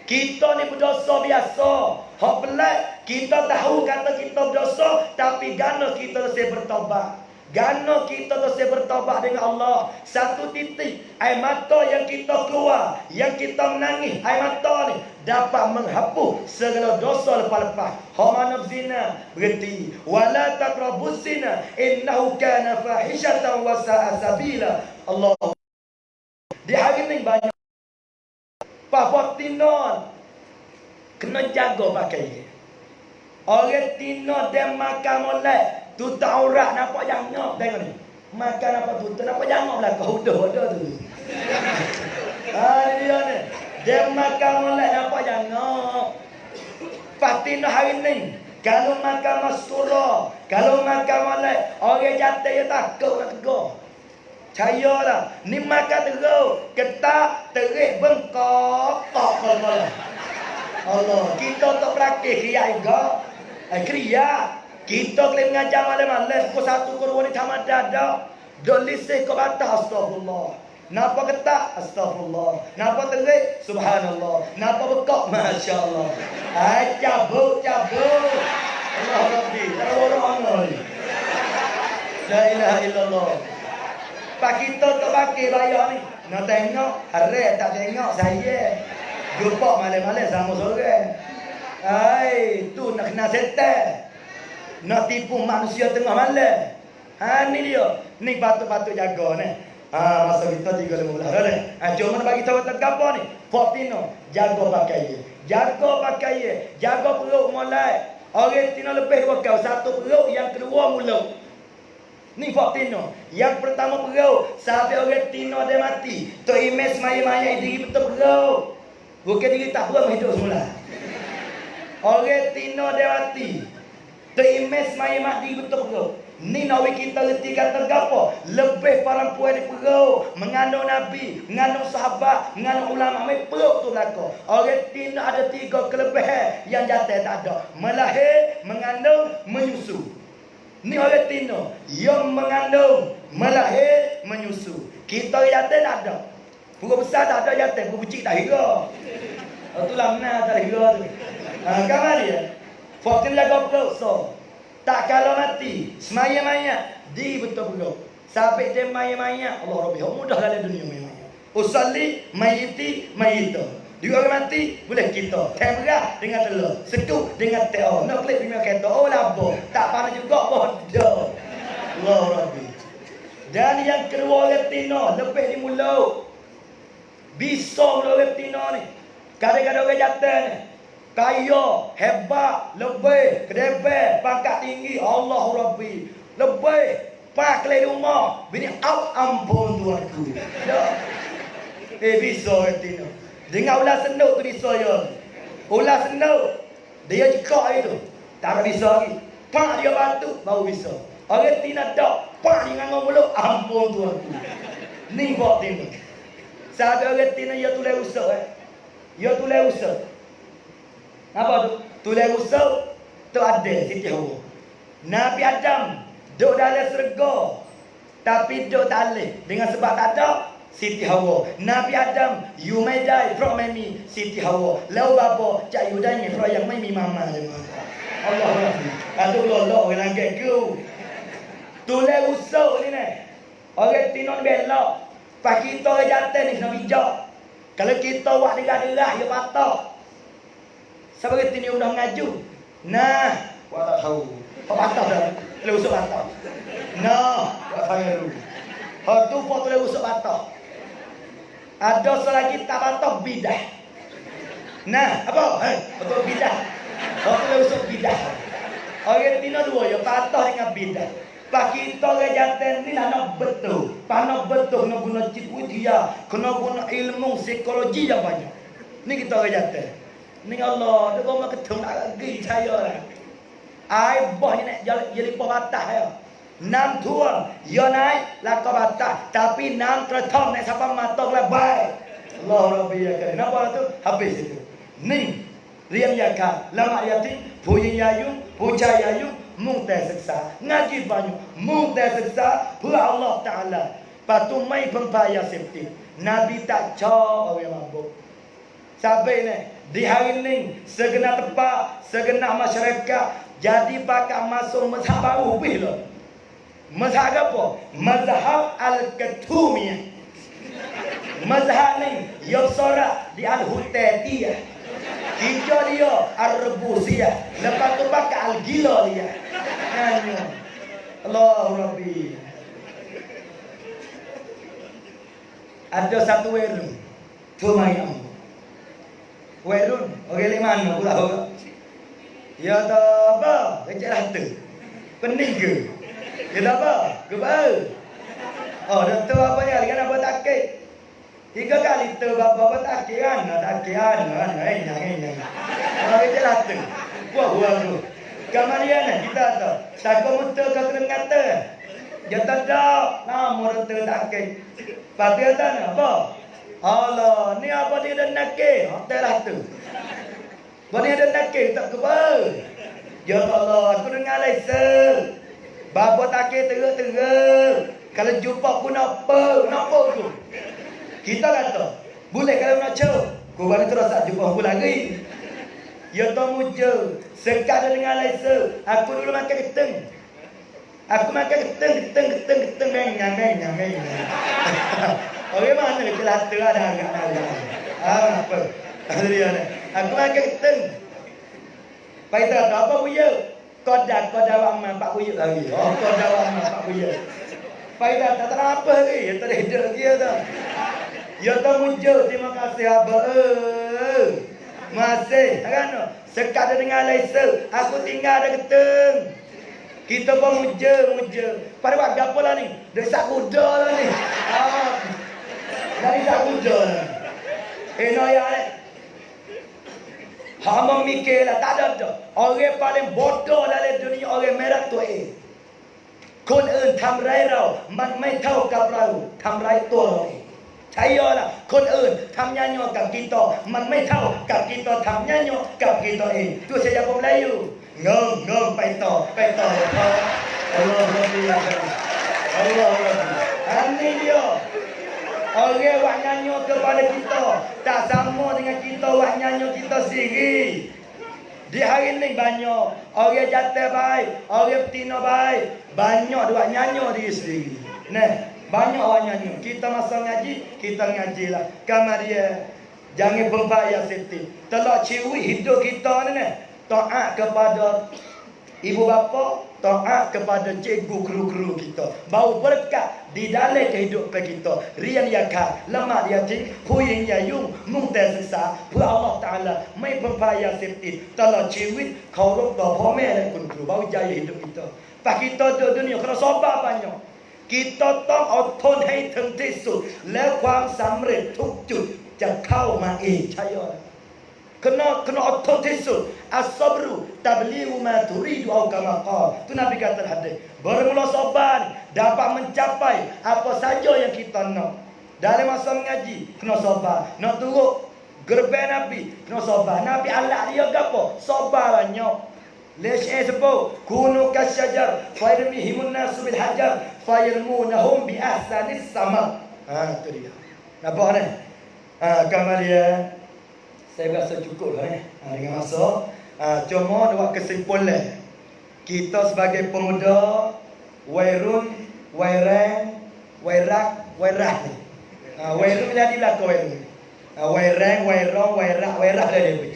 [SPEAKER 2] Kita ni berdosa biasa. Hak pelik, kita tahu kata kita berdosa, tapi gana kita terus bertaubat. Gana kita terus bertaubat dengan Allah. Satu titik air mata yang kita keluar, yang kita menangis, air mata ni dapat menghapus segala dosa lepas-lepas. Hak mana zina berhenti. Wala taqrabuz zina innahu kana fahishatan wa sa'a sabila. Allah. Di hari ni banyak Pak Tino kena jaga pakai. Orang Tino dia makan molek. Tu tak aurat nampak jangok tengok ni. Makan apa tu nampak jangok belakang udah tu. Dia ni. Dia makan molek nampak jangok. Pasti nak hari ni kalau makan mastura, kalau makan molek, orang jatuh dia takut nak tegur. Cayalah, ni makan teruk, ketak, terik, bengkok, tak kalau. Allah, kita tak praktik kriya juga. Kriya. Kita boleh mengajar malam-malam. Pukul 1 ke 2 ni tamat dadah. Dok lisih ke batas. Astagfirullah. Napa ketak? Astagfirullah. Napa terik? Subhanallah. Napa bekok? Masya Allah. Cabut. Allah Rabbi. Tak orang ni. La ilaha illallah. Pak kita tak pakai bayar ni. Nak tengok. Harap tak tengok saya. Jumpa malam-malam sama sore. Ai, tu nak kena setan. Nak tipu manusia tengah malam. Ha ni dia. Ni patut-patut jaga ni. Ha masa kita 3-5 bulan dah ni. Ha cuma nak bagi tahu tentang apa ni? Fortino, jaga pakai. Jaga pakai. Jaga perut mulai. Orang Tino lebih dua kau. Satu perut, yang kedua mulut. Ni Fortino. Yang pertama perut. Sampai orang Tino dia mati. Tok Imes maya-maya diri betul perut. Bukan diri tak perut hidup semula. Orang Tino dia mati. Tok Imes maya-maya diri betul perut. Ni nawi kita reti kata gapo? Lebih perempuan di perut, mengandung Nabi, mengandung sahabat, mengandung ulama, mai perut tu belaka. Orang Tino ada 3 kelebihan yang jatuh tak ada. Melahir, mengandung, menyusu. Ni orang Tino yang mengandung, melahir, menyusu. Kita jatuh tak ada. Perut besar tak ada jatuh, perut kecil tak hira. Tu lah mana tak hira tu. Kan dia? Fortune jaga perut so. Tak kalau mati, semaya-maya di betul perut. Sampai dia maya-maya, Allah Rabbi, mudah dalam dunia maya-maya. Usalli mayiti mayito. Dua orang mati boleh kita. Temperah dengan telur, sekut dengan teo. Nak klik punya kereta, oh labo. Tak pandai juga bodoh. Allah Rabbi. Dan yang kedua orang Tino lebih di mulut. Bisa orang Tino ni. Kadang-kadang orang jatuh ni. Kaya, hebat, lebih, kedebel, pangkat tinggi, Allah Rabbi. Lebih, pak kelai rumah, bini out ampun tuanku. Bisa Tino. Dengar ulah senuk tu bisa ya. Ulah senuk. Dia jekak itu. Tak bisa lagi. Pak dia batu, baru bisa. Orang Tino tak, pak dia nganggur mulut, ampun tuanku. Ni buat Tino. Sahabat orang Tino, dia tulis usah. Dia tulis usah. Apa tu? Tulis usul tu ada Siti Hawa. Nabi Adam duduk dalam syurga tapi duduk tak boleh dengan sebab tak ada Siti Hawa. Nabi Adam you may die from me Siti Hawa. Lau bapa cak you die from yang mai mi mama je. Allah Rabbi. Aduh lolok orang geku. Tulis usul ni. Orang Tino belok. Pak kita jatuh ni kena bijak. Kalau kita buat derah-derah ya patah. Sebagai Tino udah ngaju. Nah, wala tahu. Patah dah. Le usuk patah. Nah, wa khairu. Ha tu foto le usuk patah. Ada selagi tak patah bidah. Nah, apa? Betul bidah. Foto le usuk bidah. Orang Tino dua ya patah dengan bidah. Pak kita orang jantan ni nak betul. Nak betul kena guna cipudiyah, kena guna ilmu psikologi yang banyak. Ni kita orang jantan. Ni Allah, dia kau mak ketung nak pergi saya lah. Ai boh ni nak jadi boh batas ya. Nam tuang, ya naik lah kau batas. Tapi nam tertong nak siapa matok lah baik. Allah Rabbi ya karim. Nampak tu? Habis itu. Ni, riam yakal, lama yatim, puyin yayung, puja yayung, mungtai seksa. Ngaji banyak, mungtai seksa, pula Allah Ta'ala. Patu mai pempaya septik. Nabi tak caw orang mabuk. Sampai ni, di hari ni, segenap tempat, segenap masyarakat, jadi bakal masuk mazhab baru bila. Mazhab apa? Mazhab Al-Katumiyah. Mazhab ni, yang sorak di Al-Hutaitiyah. Hijau dia Al-Rebusiyah. Lepas tu bakal Al-Gila dia. Allah Rabbi. Ada satu werun. Tu main Werun, orang di mana pula orang? Ya tak apa, kecil rata. Pening ke? Ya tak apa, ke apa? Oh, dah tahu apa ni? Kan apa takik? 3 kali tu apa takik kan? Takik kan? Enyang. Orang kecil rata. Buah tu. Kamarian kita tu. Takut muta kau kena kata. Ya tak ada. Nama rata takik. Patut tak apa? Allah, ni apa dia dah nakik? Hotel lah tu. Apa dia dah nakik? Tak kebal. Ya Allah, aku dengar lesa. Bapa takik teruk-teruk. Kalau jumpa pun apa tu? Kita kata, boleh kalau nak cek. Kau balik terus tak jumpa aku lagi. Ya tak muncul. Sekat dengar lesa. Aku dulu makan keteng. Aku makan keteng. Menyang. Orang mana ke lata ada agak. Apa? Dia ni. Aku makan keteng. Pai tak apa buya. Kodak aman Pak buya lagi. Oh, kodak aman Pak buya. Pai tak apa lagi. Ya tak ada dia tu. Ya tak muncul. Terima kasih abah. Masih kan? Sekadar dengan laser. Aku tinggal ada keteng. Kita pun muja. Pada waktu apa lah ni? Dari sak kuda lah ni. Dari sak kuda lah. No ya ni. Hama mikir lah. Tak ada dah. Orang paling bodoh dalam dunia orang merah tu คนอื่นทำร้ายเรามันไม่เท่ากับเราทำร้ายตัวเราเองใช่ยอล่ะคนอื่นทำญาโยกับกิโตมันไม่เท่ากับกิโตทำญาโยกับกิโตเองตัวเสียผมเลยอยู่เงิมไปต่อAllah ini dia orang buat nyanyi kepada kita tak sama dengan kita buat nyanyi kita sendiri. Di hari ni banyak orang jatuh baik, orang betina baik, banyak buat nyanyi diri sendiri. Nah, banyak orang nyanyi. Kita masa ngaji, kita ngajilah. Kamar dia jangan berbayar seti. Telak ciwi hidup kita ni taat kepada ibu bapa, taat kepada cikgu guru-guru kita. Bau berkat di dalam kehidupan kita. Rian yakat, lemah yatim, huyin yayung, mungtaiศึกษา เพื่อ Allah Ta'ala ไม่เพิ่มพายาเสพติดตลอดชีวิตเคารพต่อพ่อแม่และคุณครู bau jaya hidup kita. Pak kita di dunia kena sabar banyak. Kita ต้องอดทนให้ถึงที่สุดและความสำเร็จทุกจุดจะเข้ามาเองใช่ไหมKena otot tisu. As-sabru tabligu ma turidu atau kama qala. Itu Nabi kata hadis. Bermula sabar dapat mencapai apa saja yang kita nak. Dalam masa mengaji kena sabar. Nak turut gerbang Nabi kena sabar. Nabi alak dia gapo? Sabar banyak. Leshe sebut kunu kasyajar fayarmihimun nasu bil hajar fayarmunahum bi ahsanis sama. Itu dia. Nampak ni? Kamar dia. Saya rasa cukup lah dengan masa. Cuma buat kesimpulan. Kita sebagai pemuda, wairun, wairang, wairak, wairah ni. Wairun jadi belakang wairun. Wairang, wairong, wairak dah dia.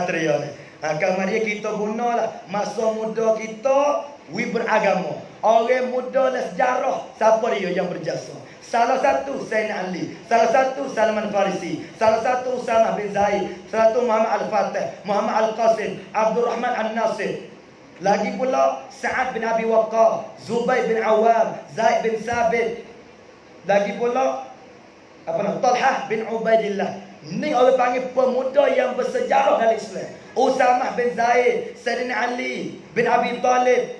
[SPEAKER 2] Teriak ni. Kamar dia kita gunalah masa muda kita, beragama. Orang muda dan sejarah, siapa dia yang berjasa? Salah satu Sayyidina Ali, salah satu Salman Farisi, salah satu Usamah bin Zaid, salah satu Muhammad Al-Fatih, Muhammad Al-Qasim, Abdul Rahman An-Nasir. Lagi pula Sa'ad bin Abi Waqqas, Zubair bin Awam, Zaid bin Sabit. Lagi pula Talhah bin Ubaidillah. Ini orang panggil pemuda yang bersejarah dalam Islam. Usamah bin Zaid, Sayyidina Ali bin Abi Talib,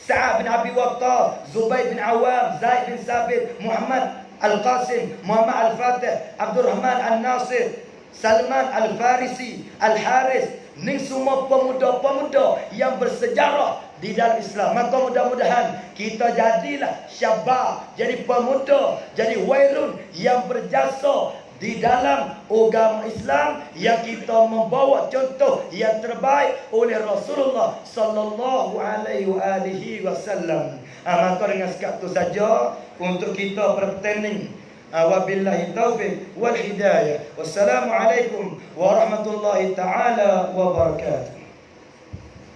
[SPEAKER 2] Sa'ad bin Abi Waqqas, Zubair bin Awam, Zaid bin Sabit, Muhammad Al-Qasim, Muhammad Al-Fatih, Abdul Rahman An-Nasir, Salman Al-Farisi, Al-Haris. Ini semua pemuda-pemuda yang bersejarah di dalam Islam. Maka mudah-mudahan kita jadilah syabab, jadi pemuda, jadi wairun yang berjasa di dalam agama Islam yang kita membawa contoh yang terbaik oleh Rasulullah sallallahu alaihi wasallam. Maka dengan sekat itu saja untuk kita bertanding. Wabillahi taufiq wal hidayah. Wassalamualaikum warahmatullahi taala wabarakatuh.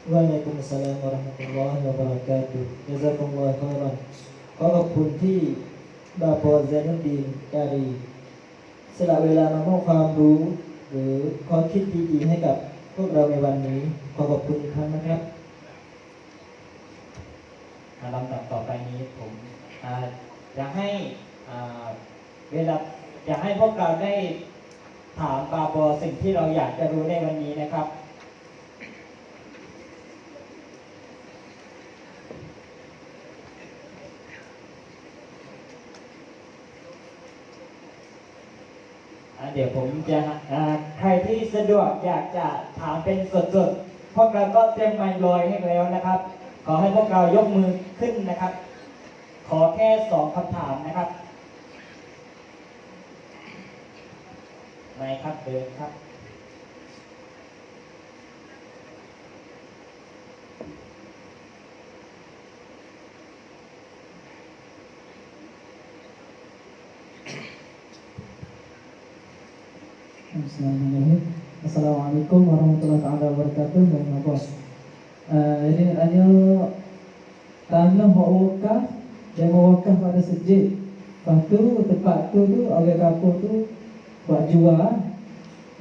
[SPEAKER 3] Waalaikumsalam warahmatullahi wabarakatuh. Jazakumullah khairan. ขอบคุณที่บาปอเซนุดีนการีสละเวลามามอบความรู้หรือข้อคิดดีๆให้กับพวกเราในวันนี้ขอบคุณอีกครั้งนะครับลำดับต่อไปนี้ผมอยากให้เวลาอยากให้พวกเราได้ถามบาปอสิ่งที่เราอยากจะรู้ในวันนี้นะครับเดี๋ยวผมจะใครที่สะดวกอยากจะถามเป็นสดๆพวกเราก็เตรียมไมค์ลอยให้แล้วนะครับขอให้พวกเรายกมือขึ้นนะครับขอแค่2คำถามนะครับไมค์ครับเดินครับ
[SPEAKER 4] Assalamualaikum
[SPEAKER 3] Assalamualaikum warahmatullahi taala wabarakatuh. Dan bos. Ini hanya tanah wakaf yang wakaf pada masjid. Lepas tu tempat tu orang kampung tu buat jual.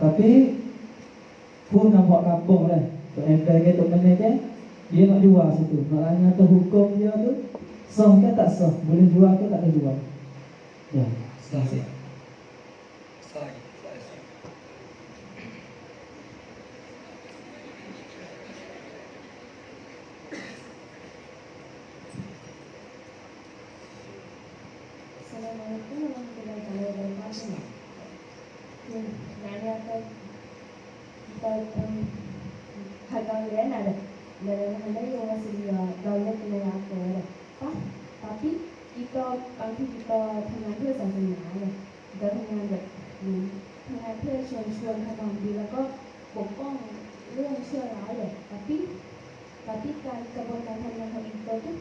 [SPEAKER 3] Tapi pun nak buat kampung lah. Tok MPL ke Tok Meneh ke dia nak jual situ. Maknanya tu hukum dia tu sah ke tak sah? Boleh jual ke tak boleh jual? Ya, terima kasih.
[SPEAKER 4] Assalamualaikum warahmatullahi wabarakatuh. Nanya akan kita kagak ada dalam hal yang masih daulat negara ada. Tapi kita bangkit kita tengah พื่อศาสนาเนี่ยkitaทำงานแบบทำงานเพื่อชวนขนมดีแล้วก็ปกป้องเรื่องชั่วร้ายเลยtapiการกระบวนการทำงานของkita tu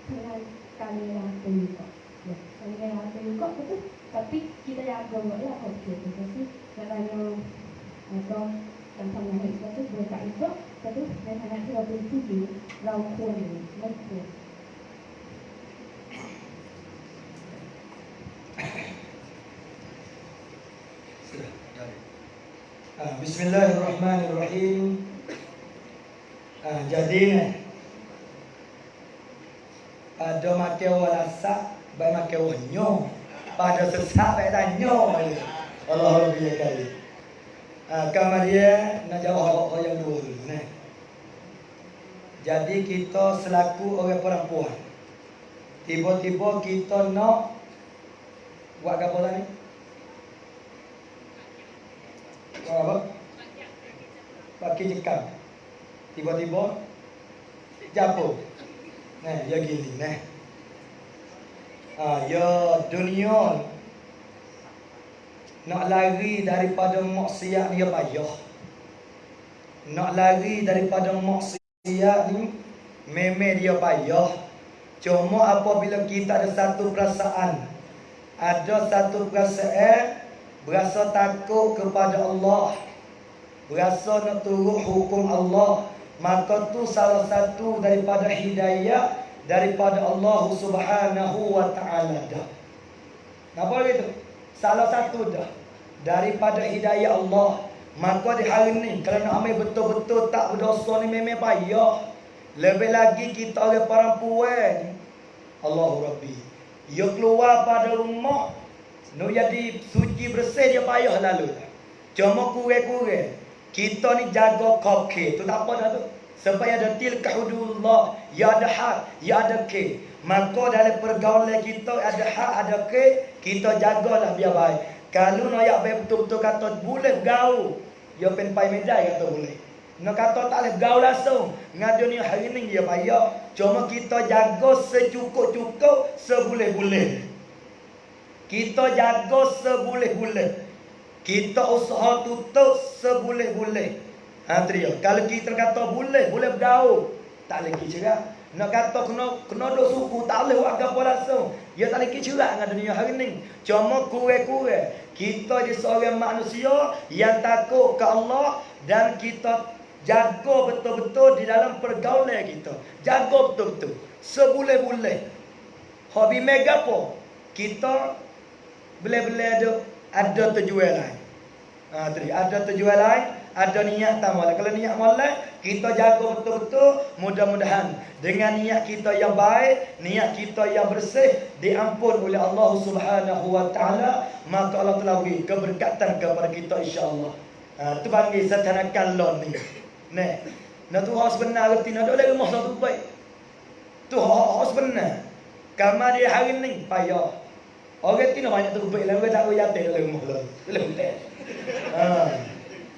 [SPEAKER 4] ทำงานการเวลาเป็นก่อนKaya ko betul, tapi kita yang gawa lah okey. Tapi kalau atau yangทำงานitu tu bukan itu, tapiในฐานะที่เราเป็นผู้หญิงเราควรหรือไม่ควร
[SPEAKER 1] Bismillahirrahmanirrahim. Jadi ni ada makan walasak, baik makan wanyo, pada sesak baik tanyo. Allah lebih kali. Kamar dia nak jawab yang dua ni. Jadi kita selaku orang perempuan, tiba-tiba kita nak buat apa tadi? Buat apa? Pakai jekam. Tiba-tiba jatuh. Nah, ya gini, nah. Ya dunia nak lari daripada maksiat dia payah. Nak lari daripada maksiat ni memang dia payah. Cuma apabila kita ada satu perasaan, berasa takut kepada Allah, berasa nak turut hukum Allah, maka tu salah satu daripada hidayah daripada Allah Subhanahu wa taala dah. Napa gitu? Salah satu dah daripada hidayah Allah. Maka di hari ni kalau nak ambil betul-betul tak berdosa ni memang payah. Lebih lagi kita orang perempuan ni, Allahu Rabbi, dia keluar pada rumah nak jadi suci bersih dia payah lalu. Cuma kurang-kurang kita ni jaga kaki tu tak apa dah tu. Sebab ada tilka hududullah, ya ada hak, ya ada ke. Maka dalam pergaulan kita ada hak, ada ke, kita jagalah biar baik. Kalau nak betul-betul kata boleh gaul, ya pen pai medai kata boleh. Nak kata tak boleh gaul langsung, ngadu ni hari ni dia payah. Cuma kita jaga secukup-cukup, seboleh-boleh. Kita jaga seboleh-boleh. Kita usaha tutup seboleh-boleh. Kalau kita kata boleh bergaul, tak lagi cerak. Nak kata kena duk suku, tak boleh buat apa langsung. Ya tak lagi cerak dengan dunia hari ni. Cuma kurang-kurang kita jadi seorang manusia yang takut ke Allah dan kita jaga betul-betul di dalam pergaulan kita. Jaga betul-betul seboleh-boleh. Hobi mega apa? Kita boleh ada tujuan lain. Ada tujuan lain, ada niat tak molek. Kalau niat molek, kita jaga betul-betul. Mudah-mudahan dengan niat kita yang baik, niat kita yang bersih, diampun oleh Allah Subhanahu wa taala, maka Allah telah beri keberkatan kepada kita insya-Allah. Tu panggil setanakan lon ni. Nah, nak tu harus benar reti nak ada rumah satu baik. Tu harus benar. Kamar dia hari ni payah. Orang tu banyak tu baik lah, orang tak boleh dalam rumah lah. Boleh betul.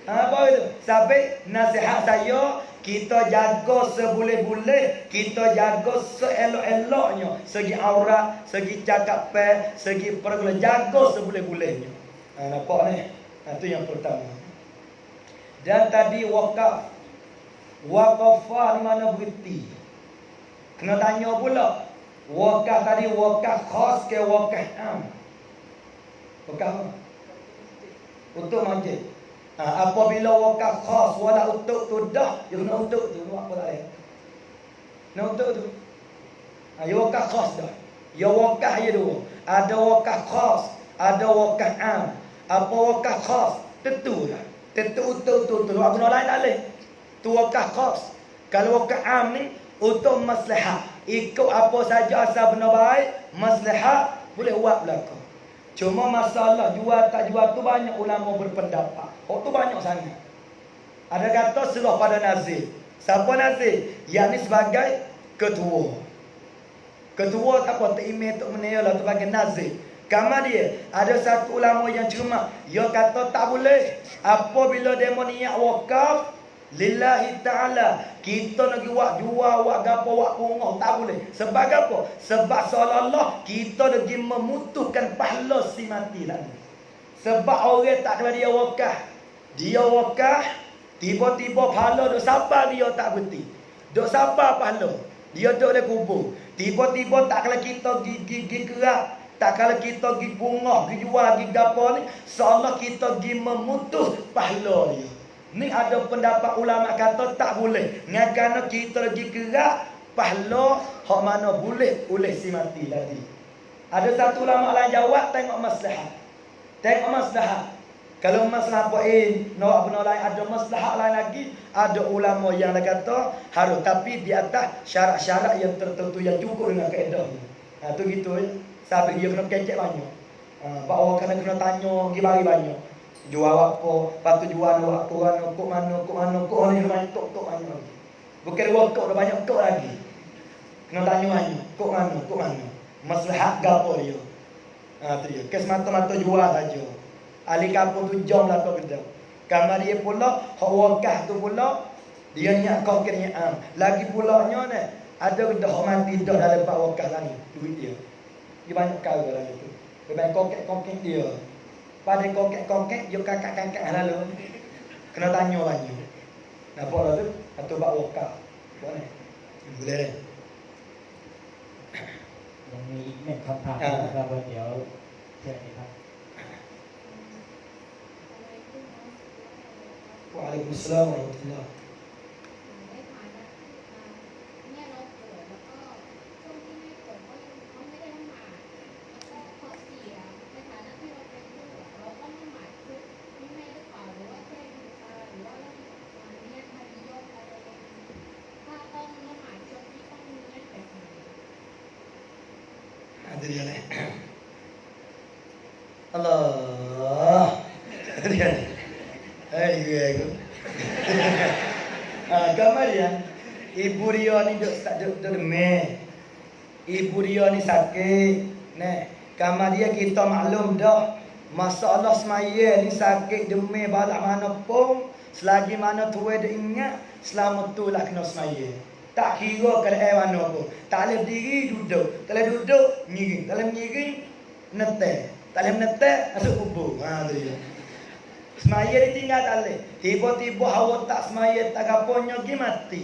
[SPEAKER 1] Apa itu? Sampai nasihat saya, kita jaga seboleh-boleh, kita jaga seelok-eloknya, segi aurat, segi cakap segi pergaulan, jaga seboleh-bolehnya. Nampak ni? Itu yang pertama. Dan tadi wakaf. Wakafah di mana berhenti? Kena tanya pula. Wakaf tadi wakaf khas ke wakaf am? Wakaf apa? Untuk masjid.
[SPEAKER 2] Apabila wakaf khas wala untuk tu dah, dia kena untuk tu buat apa lain. Nak untuk tu. Ya wakaf khas dah. Ya wakaf ya dua. Ada wakaf khas, ada wakaf am. Apa wakaf khas? Tentu lah. Tentu untuk tu buat guna lain tak boleh. Tu wakaf khas. Kalau wakaf am ni untuk maslahah. Ikut apa saja asal benda baik, maslahah boleh buat belaka. Cuma masalah jual tak jual tu banyak ulama berpendapat. Oh tu banyak sangat. Ada kata serah pada nazir. Siapa nazir? Yang ni sebagai ketua. Ketua tak apa, tak email tak menaya lah sebagai nazir. Kamar dia, ada satu ulama yang cermat. Dia kata tak boleh. Apabila demo niat wakaf lillahi ta'ala, kita nak jual gapo wak pungah tak boleh. Sebab apa? Sebab seolah-olah kita nak memutuskan pahala si mati lah. Sebab orang tak kena dia wakaf. Dia wakaf, tiba-tiba pahala duk sabar dia tak berhenti. Duk sabar pahala. Dia duk di kubur. Tiba-tiba tak kala kita gigi kerak, tak kala kita gigi bunga, gigi jual, gigi gapo ni, seolah kita gigi memutus pahala dia. Ni ada pendapat ulama kata tak boleh. Ngakana kita lagi gerak pahala hak mana boleh oleh si mati tadi. Ada satu ulama lain jawab tengok maslahat. Tengok maslahat. Kalau masalah apa nak benda lain ada maslahat lain lagi, ada ulama yang kata harus tapi di atas syarat-syarat yang tertentu yang cukup dengan kaedah ni. Tu gitu ya. Sampai dia kena kecek banyak. Bawa kena tanya pergi bagi banyak. Jual apa, patu jual apa, kok mana ni banyak tok banyak lagi. Bukan waktu dah banyak tok lagi. Kena tanya banyak, kok mana. Maslahat gapo dia. Tu dia. Kes mata-mata jual saja. Ahli kampung tu jom lah kau benda. Kamar dia pula, hak wakaf tu pula, dia nyak kau kena lagi pulanya ni, ada benda hak mati dah dalam pak wakaf tadi, duit dia. Dia banyak kau lah itu. Dia banyak kokek dia. Pada kokek-kokek, dia kakak-kakak lalu. Kena tanya banyak. Nampak lah tu? Atau bak wakaf. Boleh? Boleh.
[SPEAKER 3] ยังมีอีกหนึ่งคำถามนะครับเดี๋ยวเชิญเลยครับ
[SPEAKER 2] Waalaikumsalam warahmatullahi.
[SPEAKER 5] ในฐานะเนี่ยเราป่วยแล้วก็ช่วงที่ไม่ป่วยก็ไม่ได้ละหมาดแล้วก็พอเสียในฐานะที่เราเป็นผู้เราต้องละหมาดทุกไม่ให้หรือเปล่าหรือว่าแค่ดูตาหรือว่าเราเนี่ยทำยอดอะไรถ้าต้องละหมาดช่วงที่ต้องมีเนี่ยแบบไหน
[SPEAKER 2] Ada dia ni. Allah. Dia. Aku. Gambar dia. Ibu dia ni duk demam. Ibu dia ni sakit. Nah, kamar dia kita maklum dah. Masalah semaya ni sakit demam balak mana pun. Selagi mana tua dia ingat, selama tu lah kena semaya. Tak kira keadaan mana pun. Tak boleh berdiri, duduk. Tak boleh duduk, nyiring. Tak boleh nyiring, netek. Tak boleh netek, masuk kubur. Tu dia. Semaya dia tinggal tak boleh. Tiba-tiba hawa tak semaya, tak kapunya pergi mati.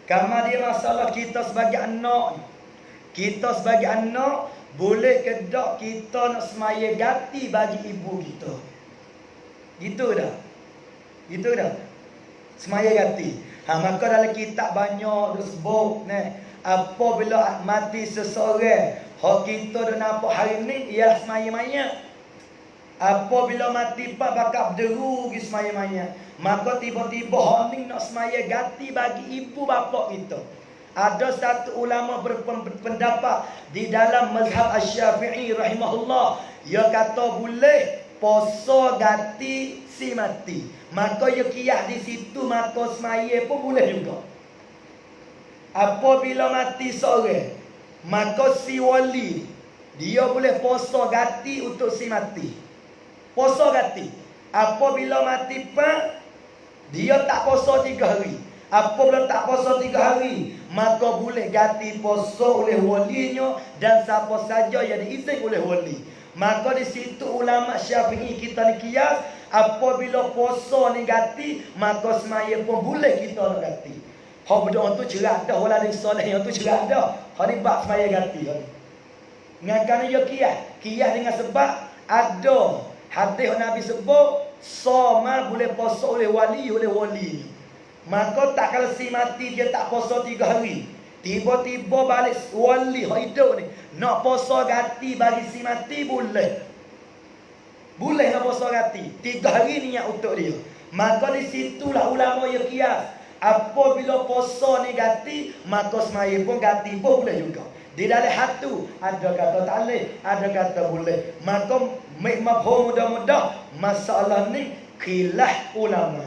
[SPEAKER 2] Kamar dia masalah kita sebagai anak. Kita sebagai anak, boleh ke tak kita nak semaya ganti bagi ibu kita. Gitu dah. Gitu dah. Semaya ganti. Maka dalam kitab banyak disebut apabila mati seseorang, hak kita dah nampak hari ni ialah semaya-maya. Apabila mati pak bakal berderu pergi semaya-maya, maka tiba-tiba hak ni nak semaya ganti bagi ibu bapa kita. Ada satu ulama berpendapat di dalam mazhab Asy-Syafi'i rahimahullah, dia kata boleh poso ganti si mati. Maka ia kiyah di situ, maka semaya pun boleh juga. Apabila mati seorang, maka si wali dia boleh poso ganti untuk si mati. Poso ganti. Apabila mati pak, dia tak poso 3 hari. Apabila tak poso 3 hari, maka boleh ganti poso oleh walinya dan siapa saja yang diizin oleh wali. Maka di situ ulama Syafi'i kita dikiyas, apabila puasa ni ganti, maka semaya pun boleh kita nak ganti. Hak berdoa tu cerah dah, wala ni soleh yang tu cerah dah. Hak ni bab semaya ganti. Ngakana yo kiyah dengan sebab ada hadis Nabi sebut Soma boleh puasa oleh wali. Maka tak kalau si mati dia tak puasa 3 hari. Tiba-tiba balik wali hak hidup ni nak puasa ganti bagi si mati boleh. Boleh nak puasa ganti 3 hari niat untuk dia. Maka di situlah ulama yang kias. Apabila puasa ni ganti, maka semaya pun ganti pun boleh juga. Di dalam hatu ada kata tak boleh, ada kata boleh. Maka mafhum mudah-mudah masalah ni khilaf ulama.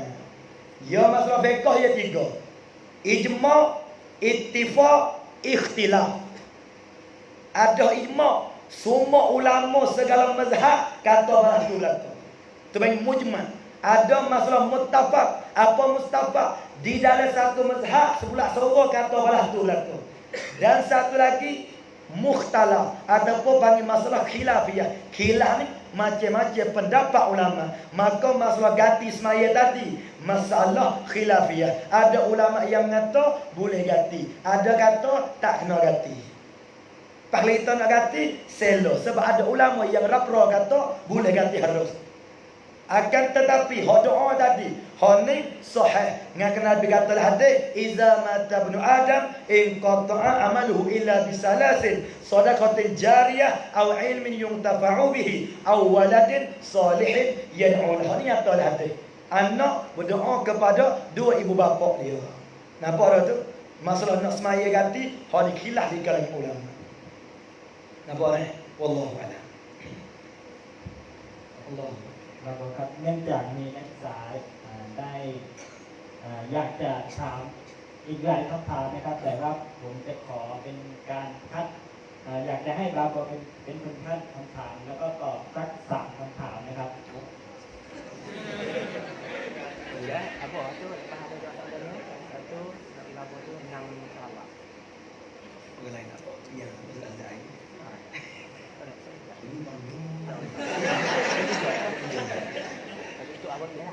[SPEAKER 2] Ya masalah fiqh ya 3. Ijma', ittifaq, ikhtilaf. Ada ijma', semua ulama segala mazhab kata belah tu. Tu bagi mujma'. Ada masalah muttafaq. Apa muttafaq? Di dalam satu mazhab sebelah sorok kata belah tu. Dan satu lagi mukhtalaf ataupun panggil masalah khilafiyah. Khilaf ni macam-macam pendapat ulama. Maka masalah ganti semaya tadi masalah khilafiyah. Ada ulama yang kata boleh ganti, ada kata tak kena ganti. Kalau kita nak ganti selo, sebab ada ulama yang rapro kata boleh ganti harus. Akan tetapi hak doa tadi hak ni sahih. Dengan Nabi kata hadis, "Iza mata ibnu Adam in qata'a amaluhu illa bisalasin sadaqatin jariyah aw ilmin yuntafa'u bihi aw waladin salihin yad'u lahu." Ni kata hadis. Anak berdoa kepada 2 ibu bapa dia. Nampak dah tu? Masalah nak semaya ganti hak ni khilaf di kalangan ulama. Nampak wallahu a'lam. Allah
[SPEAKER 3] ครับเนื่องจากมีนักศึกษาได้อยากจะถามอีกหลายคำถามนะครับ แต่ว่าผมจะขอเป็นการคัดอยากจะให้เราเป็นคนคัดคำถามแล้วก็ตอบสัก3 คำถามนะครับ
[SPEAKER 6] Ya, apa tu? Tahan dulu ada ni. Satu, labu tu 6 sahabat.
[SPEAKER 2] Boleh nak yang selesai.
[SPEAKER 6] Itu abang dia.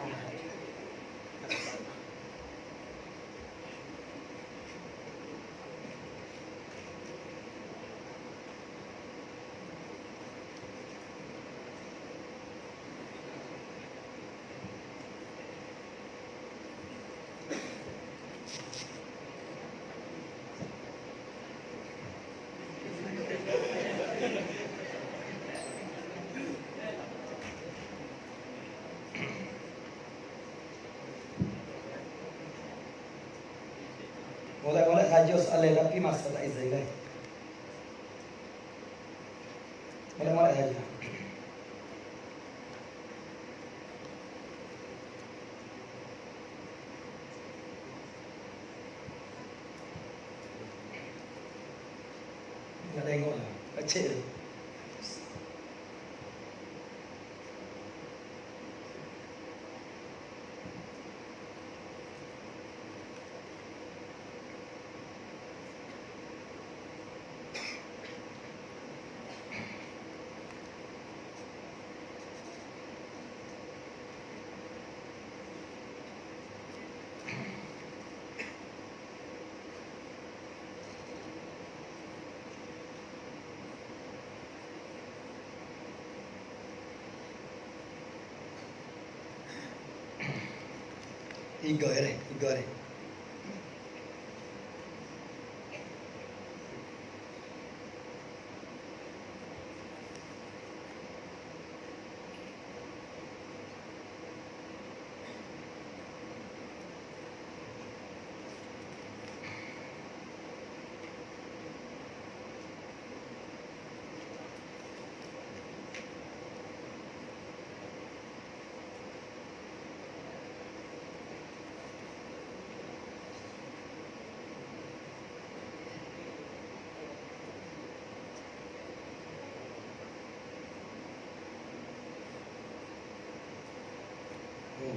[SPEAKER 2] Boleh saja soalan tapi masalah izin. Boleh saja. Nak tengok lah. Kecil. Tiga ni.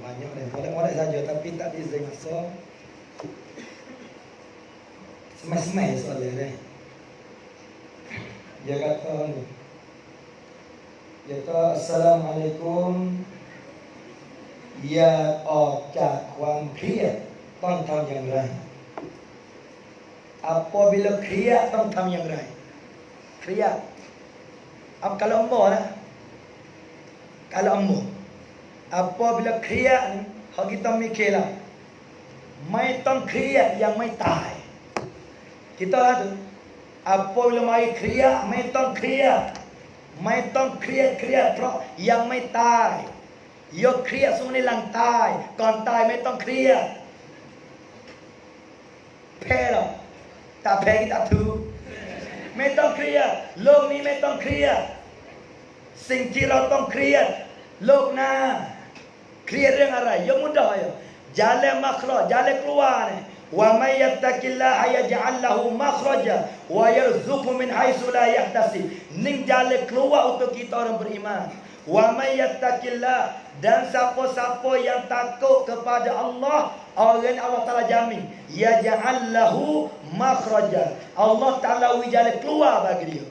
[SPEAKER 2] Banyak dah. Boleh saja tapi tak izin masuk. Semai-semai soalan ni. Dia kata ni. Dia kata Assalamualaikum. Ya ออกจากความเครียดต้องทำอย่างไร Apabila เครียดต้องทำอย่างไร เครียด Kalau emoh lah. Kalau emoh Apabila kriak ni, hak kita mikirlah. Mai tong kriak yang mai tai. Kita lah tu. Apabila mai kriak, mai tong kriak. Mai tong kriak yang mai tai. Yo kriak semua ni lang tai. Kon tai mai tong kriak. Pero tak pergi tak tu. Mai tong kriak. Log ni mai tong kriak. Sing kira tong kriak. Log na. Kriak dengan arai. Yo mudah yo. Jalan makhraj, jalan keluar ni. Wa may yattaqillaha yaj'al lahu makhraja wa yarzuqhu min haitsu la yahtasib. Ning jalan keluar untuk kita orang beriman. Wa may yattaqillah, dan siapa-siapa yang takut kepada Allah, orang Allah Taala jamin, yaj'al lahu makhraja. Allah Taala beri jalan keluar bagi dia.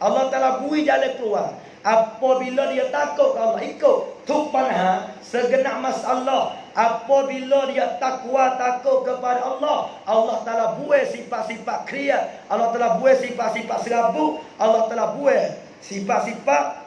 [SPEAKER 2] Allah Taala beri jalan keluar. Apabila dia takut ke Allah, ikut tupanha segenap masalah. Apabila dia takut kepada Allah, Allah Taala buai sifat-sifat kriya, Allah Taala buai sifat-sifat serabut, Allah Taala buai sifat-sifat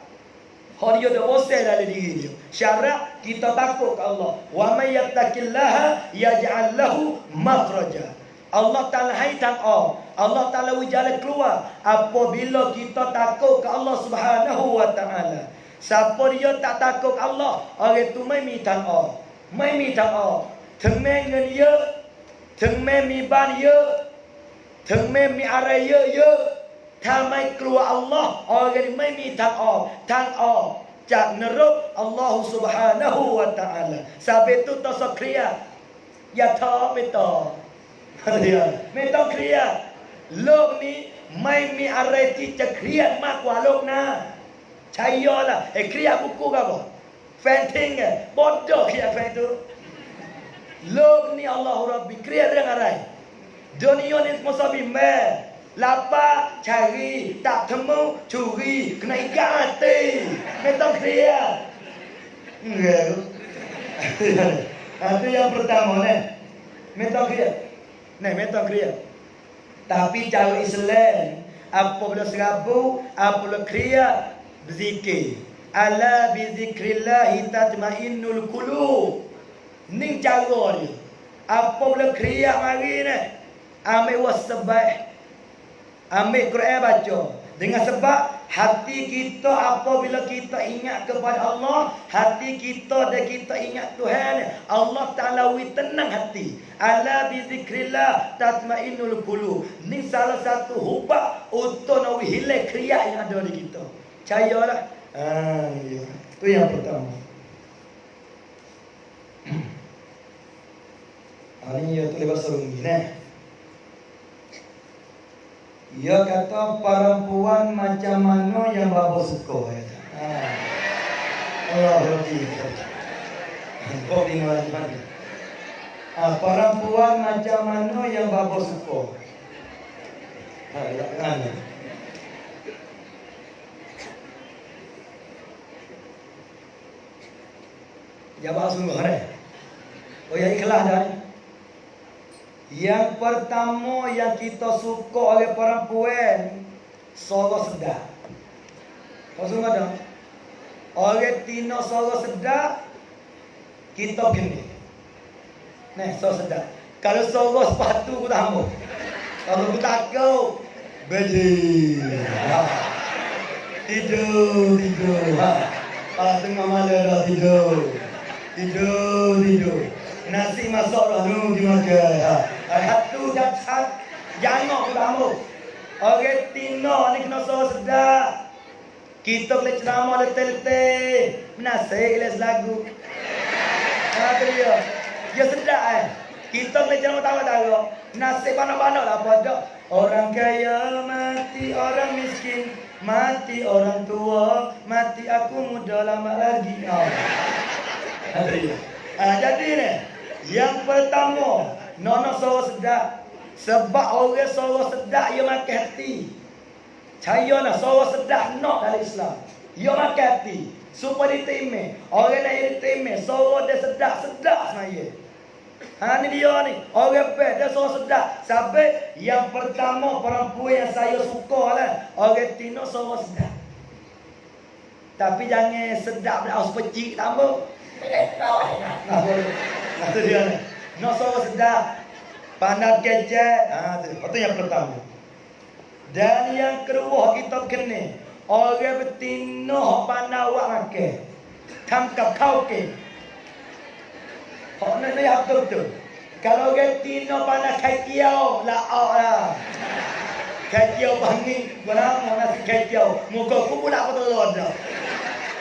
[SPEAKER 2] dia dah bosan dalam diri dia. Syarat kita takut ke Allah. Wa may yattaqillaha yaj'al lahu makhraja. Allah Taala haitan Allah Taala jalan keluar apabila kita takut ke Allah Subhanahu wa taala. Siapa dia tak takut ke Allah, orang tu mai minta mai mintaถึงแม้เงินเยอะถึงแม้มีบ้านเยอะถึงแม้มีอะไรเยอะๆถ้าไม่กลัวอัลลอฮ์orangไม่มีทางออกจากนรกอัลลอฮฺ Subhanahu wa taala. Sebab itu tak usah kriak. Ya tak betul.ไม่ต้องเครียดโลกนี้ไม่มีอะไรที่จะเครียดมากกว่าโลกหน้าใช่ย่อละไอ้เครียดบุกกันบ่แฟนทิ้งไงบอดเจอเครียดแฟนtuโลกนี้อัลลอฮฺรับบิเครียดเรื่องอะไรdunia ni masa bimbel lapar cari tak temu curi kena ikat hati ไม่ต้องเครียด enggak itu yang pertama ni ไม่ต้องเครียด Nah, metode kriya. Tapi cara Islam, apabila serabut, apabila kriya, berzikir. Ala bizikrillahi tatma'innul qulub. Ni cara dia. Apabila kriya mari ni, ambil wasbah. Ambil Quran baca. Dengan sebab hati kita apabila kita ingat kepada Allah, hati kita dan kita ingat Tuhan, Allah Ta'ala tenang hati. Ala bizikrillah tatma'innul qulub. Ni salah satu hubah untuk nak hilang kriak yang ada di kita. Percayalah. Ya. Itu yang pertama. Ini ya tulis bahasa Rungi nah. Ia kata perempuan macam mana yang bapa suka kata. Allah berhati. Kau tinggal di mana? Perempuan macam mana yang bapa suka? Kan? Jawab sungguh ni. Oh ya ikhlas dah ni. Yang pertama yang kita suka oleh perempuan, suara sedap. Kau suka tak? Orang Tino suara sedap, kita gini. Nah, suara sedap. Kalau suara sepatu aku tak mau. Kalau aku takut, beli. Tidur. Tengah malam dah tidur. Nasi masak dah tu dimakan. Hatu jathat jangan aku tamu. Orang Tino ni kena suara sedap. Kita boleh ceramah letih-letih. Menasih ilas lagu. Dia. Dia sedap Kita boleh ceramah tahu-tahu. Nasib panak-panak lah pada. Orang kaya mati, orang miskin mati, orang tua mati, aku muda lama lagi. Jadi ni, yang pertama, nono suara sedap. Sebab orang suara sedap, ia makan hati. Cayalah suara sedap nak dalam Islam. Ia makan hati. Supaya diterima. Orang lain diterima. Suara dia sedap sebenarnya. Ni dia ni. Orang baik dia suara sedap. Sampai yang pertama perempuan yang saya suka lah. Orang Tino suara sedap. Tapi jangan sedap dah sepecik tambah. Nah, tu dia ni. Nak suara sedap. Panat kecek. Itu yang pertama. Dan yang kedua kita kena orang betina hok pandai awak makan. Tangkap kau ke. Hok ni apa betul? Kalau orang betina pandai kai kiau, lah. Kai kiau bangi, mana nasi kai kiau. Muka aku pun nak telur dah.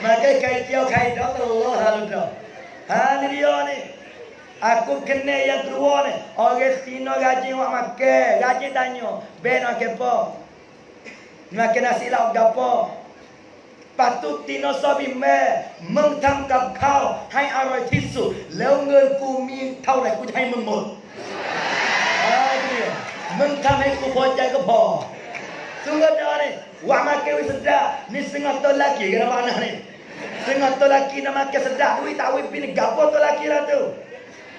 [SPEAKER 2] Maka kai kiau kai dah telur lalu dah. Ni dia ni. Aku kena yang kedua ni. Orang betina gaji awak makan, gaji tanya, ben makan apa? Makan nasi lauk gapo? Patut tino sabi me mengtamกับข้าวให้อร่อยที่สุดแล้วเงินกูมีเท่าไหร่กูจะให้มึงหมดมึงทำให้กูพอใจก็พอ Sungguh dah ni wah makan wih sedap ni setengah tu lelaki kena mana ni setengah tu lelaki nak makan sedap wih tak wih pilih gapo tu lelaki lah tu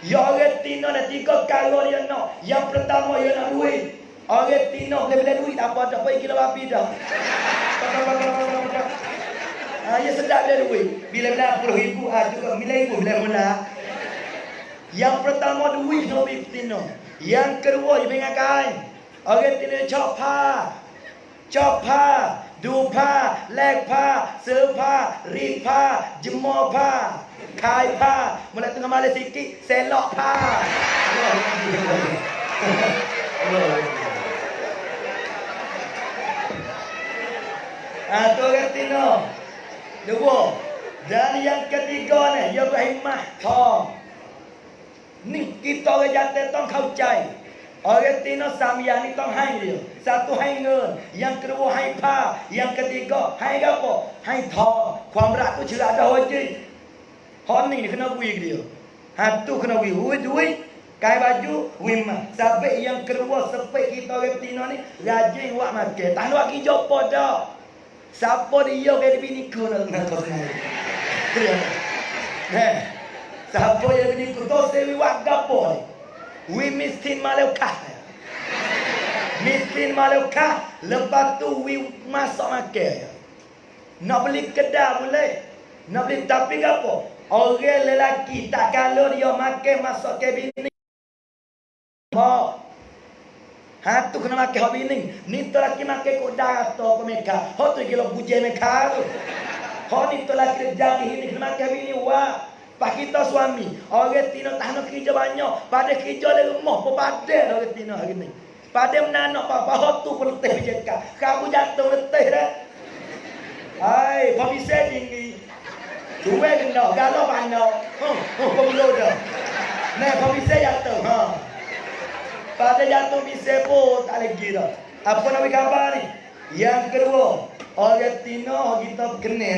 [SPEAKER 2] ya orang tino nak 3 kali dia nak yang pertama dia nak duit orang tino boleh duit tak apa dah pergi kilo babi dah ya sedap dia duit. Bila nak 10,000 juga RM9,000 bila mula. Yang pertama duit no betina. Yang kedua dia pengen kain. Orang tina chop pa, du pa, leg pa, se pa, ri pa, jemur pa, kai pa, mula tengah malas sikit, selok pa. Tu orang tina. Dua. Dan yang ketiga ni, dia berhimmat thong. Ni kita orang jantan tongเข้าใจ Orang Tino sambian ni tong hai dia. Satu hai ngeun, yang kedua hai pa, yang ketiga hai apa? Hai thong. ความรัก tu cerah dah wajib. Hon ni kena wui dia. Tu kena wui duit. Kai baju wimah. Sampai yang kedua sepek kita orang Tino ni rajin buat makan. Tak nak pergi jopo dah. Siapa dia ke bini ku nak kau sendiri. Siapa yang bini ku tu sewi wak gapo ni. Wi miskin malukah. Miskin malukah lepas tu wi masak makan. Nak beli kedai boleh. Nak beli tapi gapo? Orang lelaki tak kalau dia makan masak ke bini. Tu kena makan hak bini. Ni tu laki makan kok dato pemeka. Hak tu kilo bujai meka tu. Hak ni tu laki jadi ini kena makan bini wah. Pak kita suami. Orang Tino tak nak kerja banyak. Pada kerja di rumah pun pada orang Tino hari ni. Pada menanak apa-apa. Hak tu pun letih berjeka. Kamu jatuh letih dah. Hai, papi saya tinggi. Cuba kena. Galau pandau. Pemulu dah. Nah, papi saya jatuh. Pada jatuh bisa pun tak lagi dah. Apa nak khabar ni? Yang kedua, orang Tino kita kena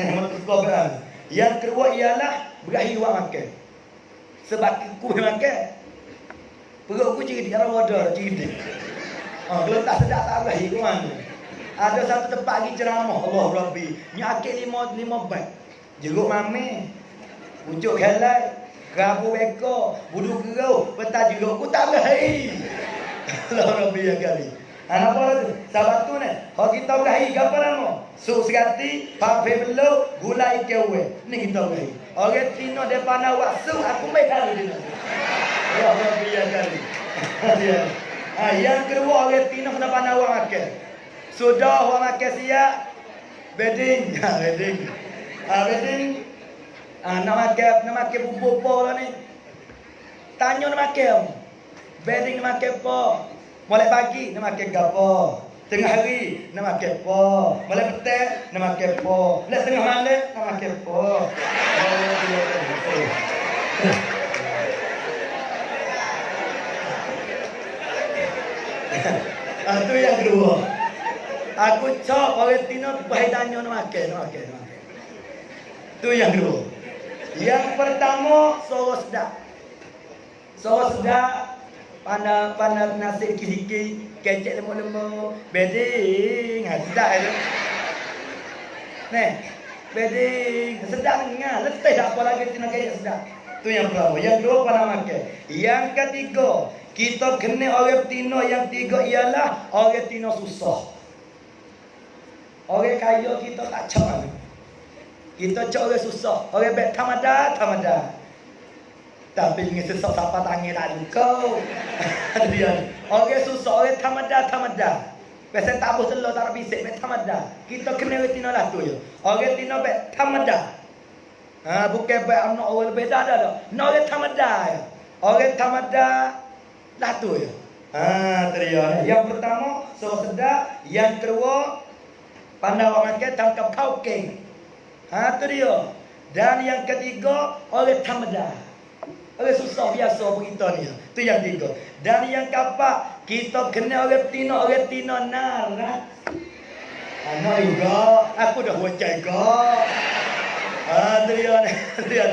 [SPEAKER 2] berani. Yang kedua ialah berahi buat makan. Sebab aku makan. Perut aku cerdik, jangan bodoh cerdik. Kalau tak sedap tak berahi ke mana? Ada satu tempat lagi ceramah Allah Rabbi. Nyakit 5 beg. Jeruk mami. Pucuk helai. Kerabu beko. Budu kerau. Petah jeruk aku tak berahi. Allah Rabbi yang kali. Apa tu? Sahabat tu ni. Kalau kita berahi, apa nama? Sup serati, pape beluk, gula ikewe. Ni kita berahi. Orang Tino dia pandai buat sup, aku main kali dia. Allah Rabbi yang kali. Yang kedua, orang Tino kena pandai buat makan. Sudah buat makan siap. Bedding. Bedding. Bedding. Nak makan bubur lah ni. Tanya nak makan. Bedding nak makan apa? Mulai pagi nak makan gapo? Tengah hari nak makan apa? Mulai petang nak makan apa? Mulai tengah malam nak makan apa? Itu yang kedua. Aku cak orang Tino bahaya tanya nak makan. Itu yang kedua. Yang pertama suara sedap. Suara sedap. Pandai nasi sikit-sikit, kecek lemuk-lemuk, bedding, sedap itu. Nih, bedding, sedap dengar, letih tak apa lagi Tino kecek sedap. Itu yang pertama. Yang kedua pandai makan. Yang ketiga, kita kena orang Tino. Yang tiga ialah orang Tino susah. Orang kaya kita tak cakap. Kita cak orang susah. Orang baik tamada. Tapi ingin susah siapa tangan tak kau. Dia orang susah, orang tamada. Pasal tak boleh telur tak bisik baik tamada. Kita kena orang tina lah tu je. Orang tina baik tamada. Bukan baik anak orang lebih dah. Orang tamada ya. Orang tamada lah tu je. Teriak. Yang pertama suruh sedap, yang kedua pandai orang makan tangkap kau keng. Tu dia. Dan yang ketiga orang tamada. Orang susah biasa kita ni. Tu yang tiga. Dan yang keempat, kita kena orang tina narat. Anak juga, aku dah wajah juga. Dia.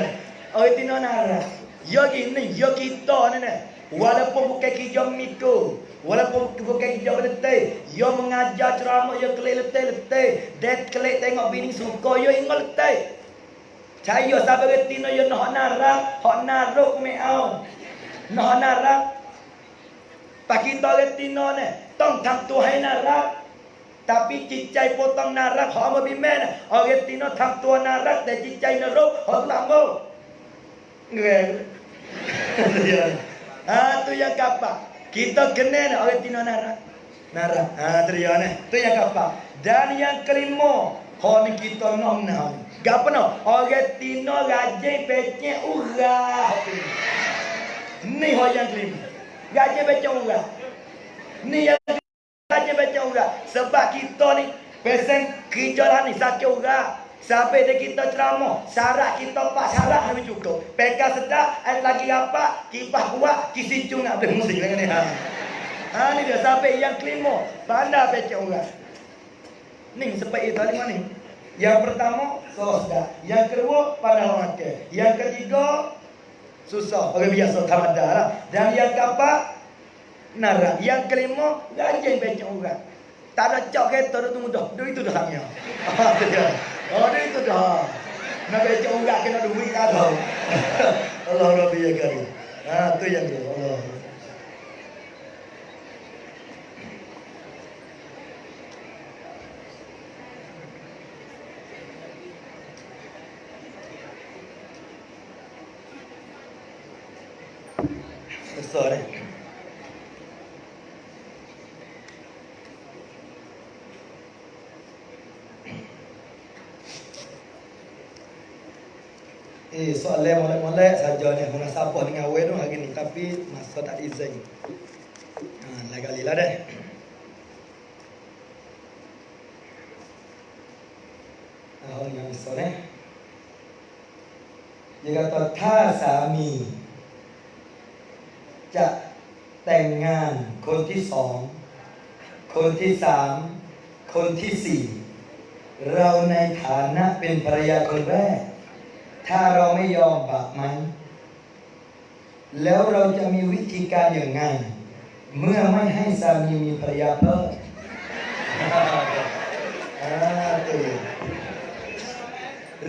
[SPEAKER 2] Orang tina narat. Ya gini, ya kita ni. Walaupun bukan kerja mikro, walaupun bukan kerja letih, ya mengajar ceramah, ya kelik letih. Dia kelik tengok bini suka, ya ingat letih. Saya sabar tina ya nak narang, hak naruk meau. Nak narang. Pak kita tina ni, tong tham tuai narang. Tapi cicai potong narang, hak mau bimen. Orang tina tham tua narang, dan cicai naruk, hak lambo. Ngel. Tu yang kapak. Kita kena orang tina narang. Teriak ni. Tu yang kapak. Dan yang kelima, hak ni kita nak. Gapa no? Orang tina rajin pecek urang. Ni hak yang kelima. Rajin pecek urang. Ni yang rajin pecek urang. Sebab kita ni pesen kerja lah ni sakit urang. Sampai dia kita ceramah, syarat kita 4 syarat lebih cukup. Pekal sedap, air lagi apa? Kipas kuat, kisi cung nak boleh musik dengan ni. Ni dia sampai yang kelima, pandai pecek urang. Ni seperti itu lima ni. Yang pertama, sedap. Yang kedua, pandai makan. Yang ketiga, susah. Orang biasa tamada lah. Dan yang keempat, narak. Yang kelima, rajin pecek urang. Tak ada cak kereta tu mudah. Itu dah hanya. Dia itu dah. Nak pecek urang kena duit tak tahu. Allah Rabbi ya karim. Tu yang dia. Allah. Besar soalan molek-molek saja ni. Mana siapa dengan awal tu hari ni. Tapi masa tak izin. Lain kali lah dah. Orang yang besar ni. Dia kata,ถ้าสามีจะแต่งงานคนที่สองคนที่สามคนที่สี่เราในฐานะเป็นภรรยาคนแรกถ้าเราไม่ยอมบาปไหมแล้วเราจะมีวิธีการอย่างไงเมื่อไม่ให้สามีมีภรรยาเพิ่ม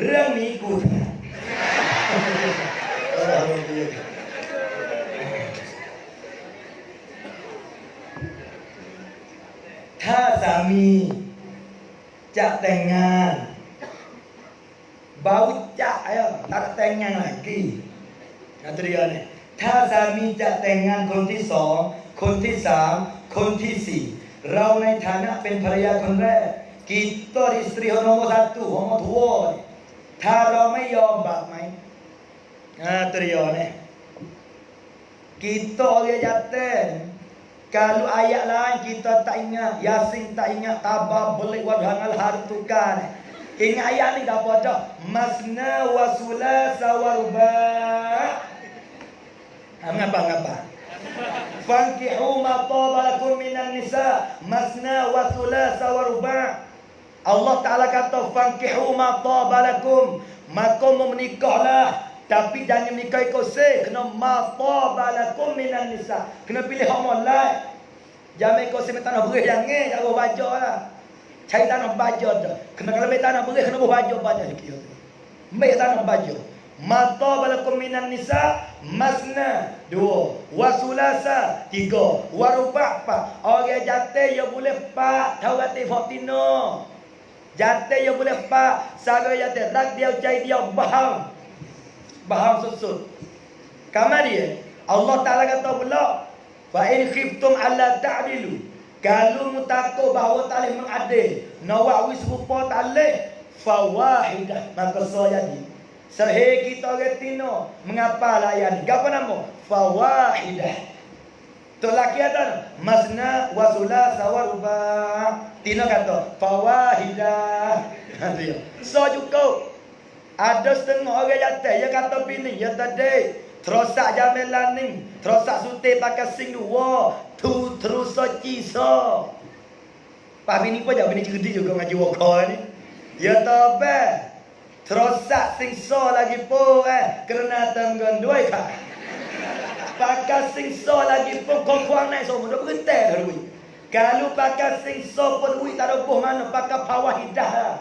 [SPEAKER 2] เรื่องนี้กูถนัดถ้าสามีจะแต่งงานbau cak ya, takแต่งงาน lagi. Itu dia ni. ถ้าสามีจะแต่งงานคนที่สองคนที่สามคนที่สี่เราในฐานะเป็นภรรยาคนแรก kita isteri nombor 1 nombor 2 ni. ถ้าเราไม่ยอมบาปไหม Itu dia ni. Kita orang jatuh. Kalau ayat lain kita tak ingat, Yasin tak ingat, Tabah belik wadhangal hartukan. Ingat ayat ni dah apa dah? Masna wa sulasa wa ruba'. Ngapa? Fankihu ma taba lakum minan nisa masna wa sulasa wa ruba'. Allah Ta'ala kata fankihu ma taba lakum. Maka menikahlah. Tapi jangan menikah ikut se. Kena ma taba lakum minan nisa. Kena pilih hak molek. Jangan ikut se tanah beris jangan. Jangan baca lah. Cari tanah baju dah. Kena kalau ambil tanah beris kena baju banyak sikit. Ambil tanah baju. Mata balakum minan nisa masna 2, wasulasa 3, waruba 4. Orang jatuh ya boleh 4, tahu kata Fatina. Jatuh dia boleh pak. Saga jatuh. Rak dia cai dia baham. Baham susut. Kamar dia. Allah Ta'ala kata pula. Fa in khiftum alla ta'dilu. Kalau mu takut bahawa tak boleh mengadil. Nawak wis rupa tak boleh. Fawahidah. Maka so jadi. Sehei kita orang Tino. Mengapa layan? Apa nama? Fawahidah. Tu laki kata masna wasula sawaruba. Tino kata fawahidah. Dia. So cukup. Ada setengah orang jatuh. Dia kata bini. Ya tadi. Terosak jamelan ni. Terosak sutih pakai sing dua. Tu terus ciso. Pak bini pun jauh bini cerdik juga ngaji wakar ni. Ya tabe. Terosak sing so lagi pun kerana tanggung dua kah. Pakai sing so lagi pun kong-kong naik semua. Dia berhenti dah. Kalau pakai sing so pun duit tak ada buh mana. Pakai fawahidah.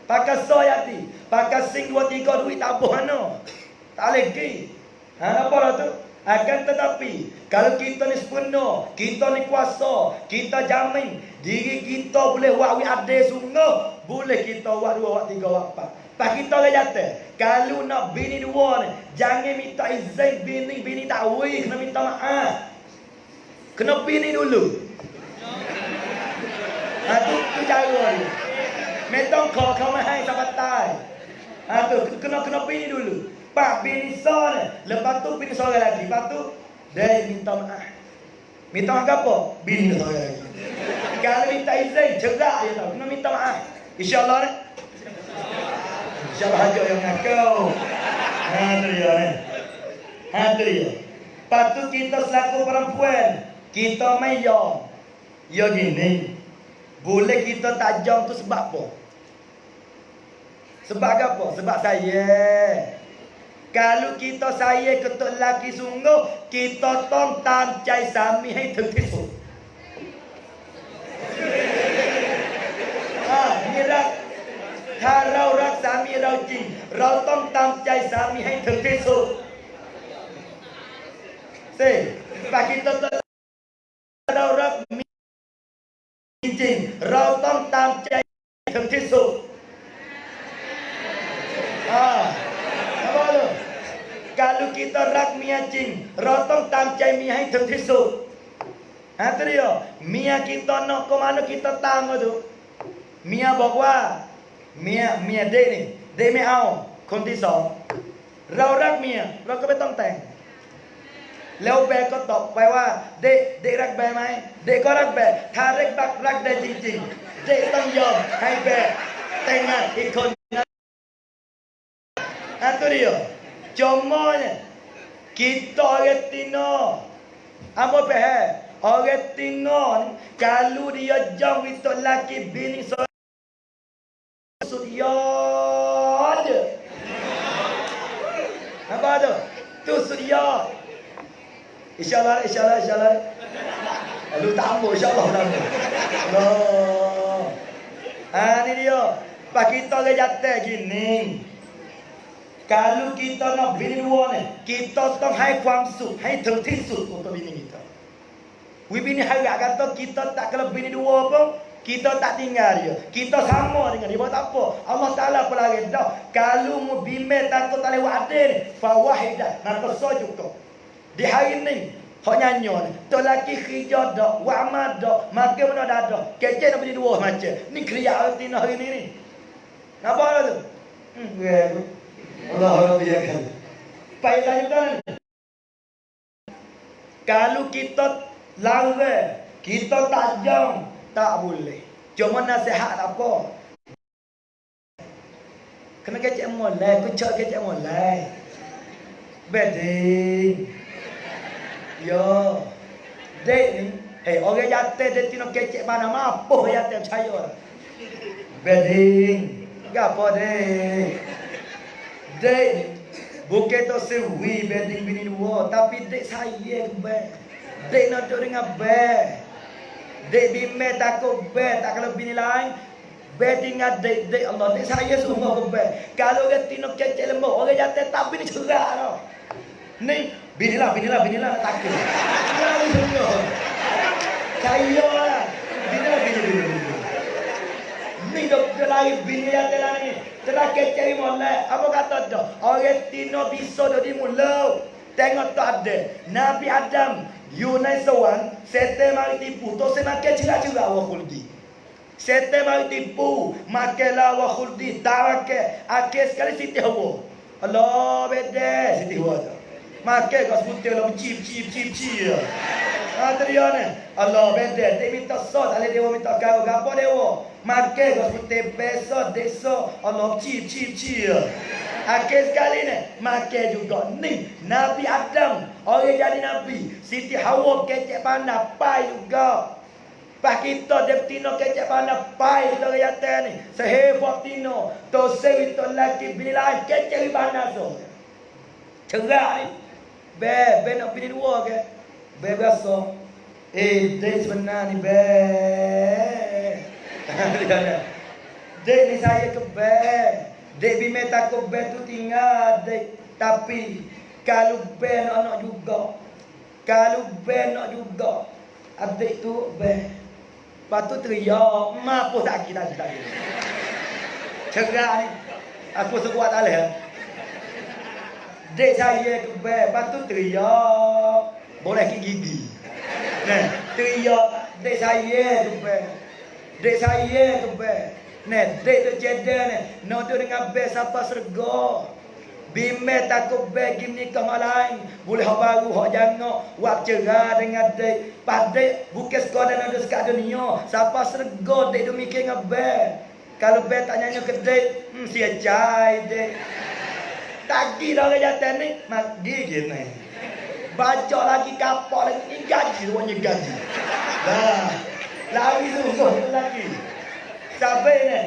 [SPEAKER 2] Pakai so yati. Pakai sing 2-3 duit tak buh mana. Tak lagi. Apa lah tu? Akan tetapi kalau kita ni sepenuh, kita ni kuasa, kita jamin diri kita boleh buat adil sungguh, boleh kita buat 2, buat 3, buat 4. Pak kita orang jatuh. Kalau nak bini 2 ni, jangan minta izin bini tak wui, kena minta maaf. Kena bini dulu. Tu cara dia. Metong kau mai hai sahabat tai. Tu kena bini dulu. Pak bini so ni. Lepas tu bini seorang lagi. Lepas tu dia minta maaf. Minta maaf apa? Bini seorang lagi. Kalau minta izin cerak je tau. Kena minta maaf. InsyaAllah ni. InsyaAllah hajat yang ngakau. Tu dia ni. Tu dia. Lepas tu kita selaku perempuan. Kita main ya. Ya gini. Boleh kita tajam tu sebab apa? Sebab apa? Sebab saya. Kalau kita saya ketuk lelaki sungguh, kita tong tam cai sami hai thực thiết suốt. Ni rak. Tha rau rak sami rau jing, rau tong tam cai sami hai thực thiết suốt. Se, pak kita rau rak mi jing, rau tong tam cai thực thiết suốt. Apa tu? Kalau kita rak mia jing, rotong tam cai mia hai thực thiết suốt. Tu dia. Mia kita nak ke mana kita tang tu. Miaบอกว่าเมียเด็กนี่เด็กไม่เอาคนที่2เรารักเมียเราก็ไม่ต้องแต่งแล้วแบก็ตอบไปว่าเด็กรักแบไหมเด็กก็รักแบถ้ารักแบจริงๆเด็กต้องยอมให้แบแต่งงานอีกคนนะtu dia. Contohnya kita orang Tino. Apa faham? Orang Tino ni kalau dia jauh itu laki bini surya je. Apa tu? Tu surya. InsyaAllah. Lu tamu insyaAllah tamu. Ni dia. Pak kita orang jatuh gini. Kalau kita nak bini 2 ni, kita ต้องให้ความสุขให้ถึงที่สุด untuk bini kita. Bini harap kata kita tak kalau bini 2 pun, kita tak tinggal dia. Kita sama dengan dia. Buat apa? Allah Ta'ala pun lagi dah. Kalau mu bimbing takut tak lewat adil ni, fawahidah. Maka so cukup. Di hari ni, hak nyanyi ni. Tu laki kerja dah, wa'amal dah, makan pun dah dah. Kecil nak bini 2 macam. Ni kriya arti hari ni. Nampak tak tu? Allah biarkan. Baik lanjutkan. Kalau kita lara, kita tajam, tak boleh. Cuma nasihat apa? Kena kecek mulai, kucak kecek mulai. Beding. Yo. Dek ni, orang jatuh dia tino kecek mana apa jatuh percaya. Beding. Gapo dek? Dek bukan tu sewi bedding bini 2, tapi dek saya ke dek nak duduk dengan dek bimbing takut tak kalau bini lain bedding dengan dek Allah dek saya semua ke kalau orang tino kecil lemah orang jatuh tak bini cerak tau ni bini lah takut jangan semua saya lah bini ni dok lari bini yang telah ni. Telah keceri molek. Apa kata tu? Orang tino bisa jadi mula. Tengok tu ada. Nabi Adam. Yunai sawan. Setan mari tipu. Tu saya makan cerak-cerak awak khuldi. Setan mari tipu. Makanlah awak khuldi. Tak makan. Akhir sekali Siti Hawa. Allah beda Siti Hawa tu. Makan kau sebutir lah. Cip. Teriak ni. Allah beda. Dia minta sot. Alih dewa minta kau. Apa dewa? Makan kau sebutir besok. Desa. Allah cip. Akhir sekali ni. Makan juga. Ni. Nabi Adam. Orang jadi Nabi. Siti Hawa kecek pandai. Pai juga. Pas kita dia betina kecek pandai. Pai kita kata ni. Sehebat tino. Tosir itu lelaki. Bini lain kecek pandai so. Cerak ni. Be nak pilih dua ke? Be biasa. Dia sebenar ni be. Dia ni saya ke be. Dia bime takut be tu tinggal dia. Tapi kalau be nak juga. Kalau be nak juga. Adik tu be. Lepas tu teriak. Mak pun tak kira. Cerak ni. Aku sekuat alih. Dek saya ke beg, lepas tu teriak. Boleh gigi. Nah, teriak dek saya ke beg. Dek saya ke beg. Nah, dek tu cedera ni. Nak tu dengan beg siapa serga. Bime takut beg gini ke lain. Boleh hak baru, hak jangok. Wap cerah dengan dek. Pas dek bukan sekolah dan ada sekat dunia. Siapa serga dek tu mikir dengan beg. Kalau beg tak nyanyi ke dek, sia cai dek. Tagi dah orang jatuh ni, mak gigi ni. Baca lagi kapal lagi, ni gaji, ruangnya gaji. Dah, lari sungguh lagi. Sampai ni,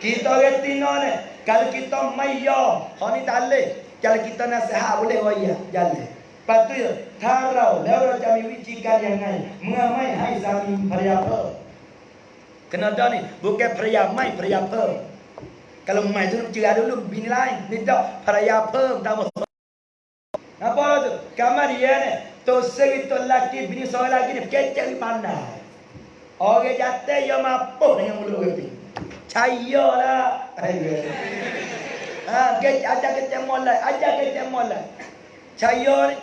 [SPEAKER 2] kita orang Tino ni, kalau kita maya, kau ni tak boleh. Kalau kita nasihat boleh raya, jalan. Lepas tu ya, tarau, lewat kami wicikan yang lain. Mengamai hai sami periapa. Kena dah ni, bukan periamai, periapa. Kalau mai tu cerah dulu bini lain. Ni tak peraya apa tak mau. Apa tu? Kamar dia ni. Tu seri tu lelaki bini seorang lagi ni kecek pandai. Orang jatuh yang mampu dengan mulut orang ni. Cayalah. Kecek ajar kecek molek, Caya ni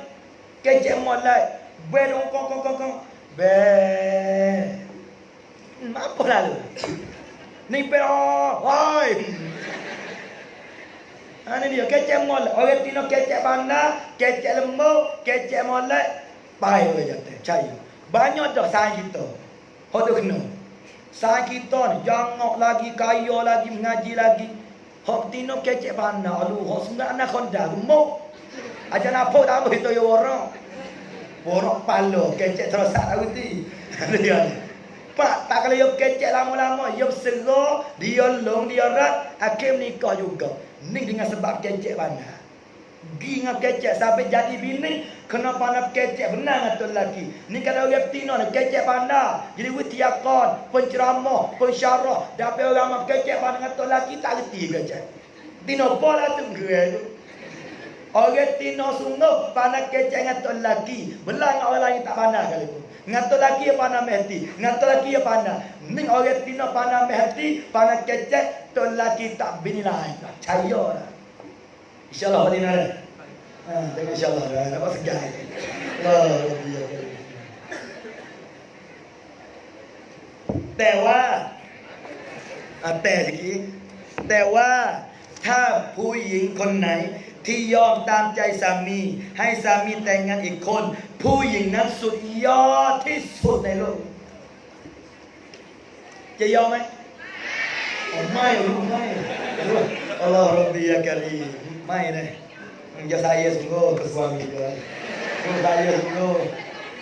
[SPEAKER 2] kecek molek. Berong kong. Apa lalu? Ni berong. Oi. Ini dia kecek molek. Orang Tino kecek pandai, kecek lembut, kecek molek. Baik orang jatuh. Caya. Banyak dah sayang kita. Hak tu kena. Sayang kita ni. Jangok lagi, kaya lagi, mengaji lagi. Hak Tino kecek pandai. Aduh, hak senang anak kondak. Gemuk. Ajar apa tak apa itu ya orang. Orang pala. Kecek terosak tak berhenti. Dia ni. Pak, tak kalau dia kecek lama-lama. Dia berserah, dia long, dia rat. Akhir menikah juga. Ni dengan sebab kecek pandai. Gi dengan kecek sampai jadi bini. Kena pandai kecek benar dengan tu lelaki. Ni kalau orang Tino ni kecek pandai. Jadi witiakon, penceramah, pensyarah. Dapat orang mah kecek pandai dengan tu lelaki tak reti kecek. Tino pola tu gue tu. Orang Tino sungguh pandai kecek dengan tu lelaki. Belah dengan orang lain tak pandai kali pun. Dengan tu lelaki yang pandai mehti. Dengan tu lelaki yang pandai. Ni orang Tino pandai mehti, pandai kecek. Tu lelaki tak bini lain. Caya lah. InsyaAllah Fatina dah. Tengok insyaAllah dah. Nampak segar. Tewa. Te sikit. Tewa. ถ้าผู้หญิงคนไหนที่ยอมตามใจสามีให้สามีแต่งงานอีกคนผู้หญิงนั้นสุดยอดที่สุดในโลกจะยอมไหมไม่Allah Rabbi ya Karimไม่เลยya saya sungguh ke suami dia saya sungguh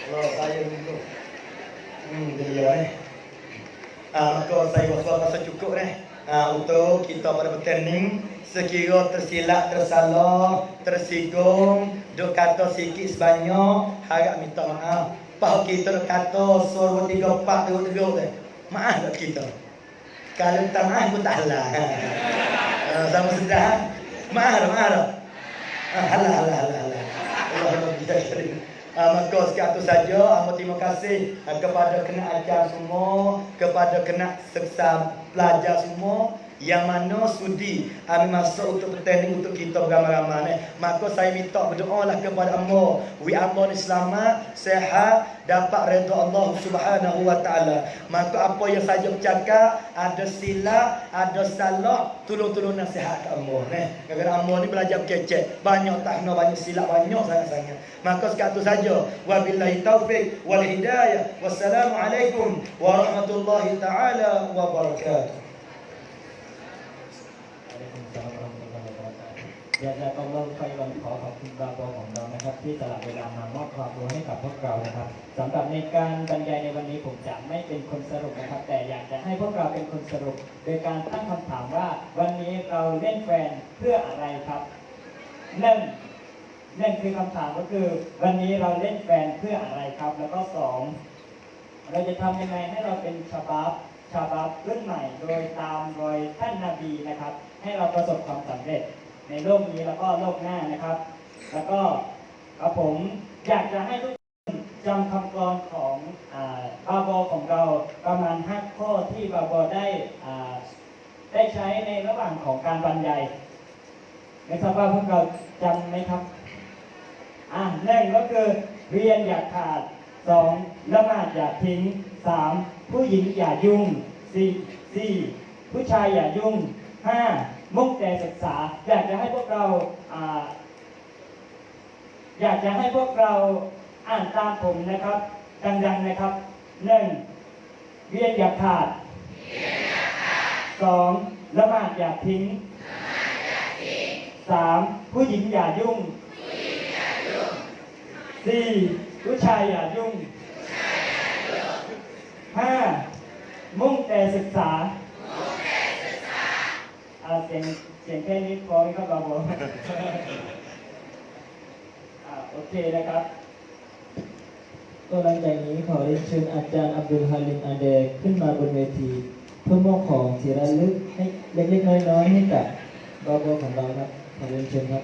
[SPEAKER 2] Allah saya sungguh dia maka saya bersuara secukup untuk kita pada bertanding sekira tersilap, tersalah, tersinggung, duk kata sikit sebanyak, harap minta maaf. Pak kita duk kata suruh 3 4 teruk-teruk maaf dak kita. Kalau tak maaf pun tak halah. Sama sudah. Maaf. Halah. Allah Karim. Maka sekian itu saja. Terima kasih kepada kena ajar semua, kepada kena seksa pelajar semua. yang mana sudi ambil masuk untuk pertanding untuk kita beramai-ramai. Maka saya minta berdoalah kepada Allah. Amba ni selamat, sehat, dapat redha Allah Subhanahu wa taala. Maka apa yang saya bercakap ada silap, ada salah, tolong-tolong nasihat ke amba Kadang-kadang amba ni belajar kecek, banyak tak kena, banyak silap, banyak sangat-sangat. Maka sekat tu saja. Wabillahi taufik wal hidayah. Wassalamualaikum warahmatullahi taala wabarakatuh.
[SPEAKER 3] Jazakallah khairan ขอขอบคุณบาบอของเรานะครับที่สละเวลามามอบความรู้ให้กับพวกเรานะครับสำหรับในการบรรยายในวันนี้ผมจะไม่เป็นคนสรุปนะครับแต่อยากจะให้พวกเราเป็นคนสรุปโดยการตั้งคำถามว่าวันนี้เราเล่นแฟนเพื่ออะไรครับนั่นคือคำถามก็คือวันนี้เราเล่นแฟนเพื่ออะไรครับแล้วก็สองเราจะทำยังไงให้เราเป็นชาบับรุ่นใหม่โดยตามรอยท่านนบีนะครับให้เราประสบความสำเร็จในโลกนี้แล้วก็โลกหน้านะครับแล้วก็ผมอยากจะให้ทุกคนจำคำกลอนของบาบอของเราประมาณ5ข้อที่บาบอได้ใช้ในระหว่างของการบรรยายไม่ทราบว่าพวกเราจำไหมครับ1ก็คือเรียนอย่าขาด2ละหมาดอย่าทิ้ง3ผู้หญิงอย่ายุ่ง4ผู้ชายอย่ายุ่ง5มุ่งแต่ศึกษาอยากจะให้พวกเราอ่านตามผมนะครับดังๆนะครับ1เรียนอย่าขาด2ละหมาดอย่าทิ้ง3ผู้หญิงอย่ายุ่ง4ผู้ชายอย่ายุ่ง5มุ่งแต่ศึกษาเสียงแค่นี้พอไหมครับบาบอโอเคนะครับก็หลังจากนี้ขอเรียนเชิญอาจารย์อับดุลฮาลิมอาเดกขึ้นมาบนเวทีเพื่อมอบของที่ระลึกให้เล็กๆน้อยๆให้กับบาบอของเราครับขอเรียนเชิญครับ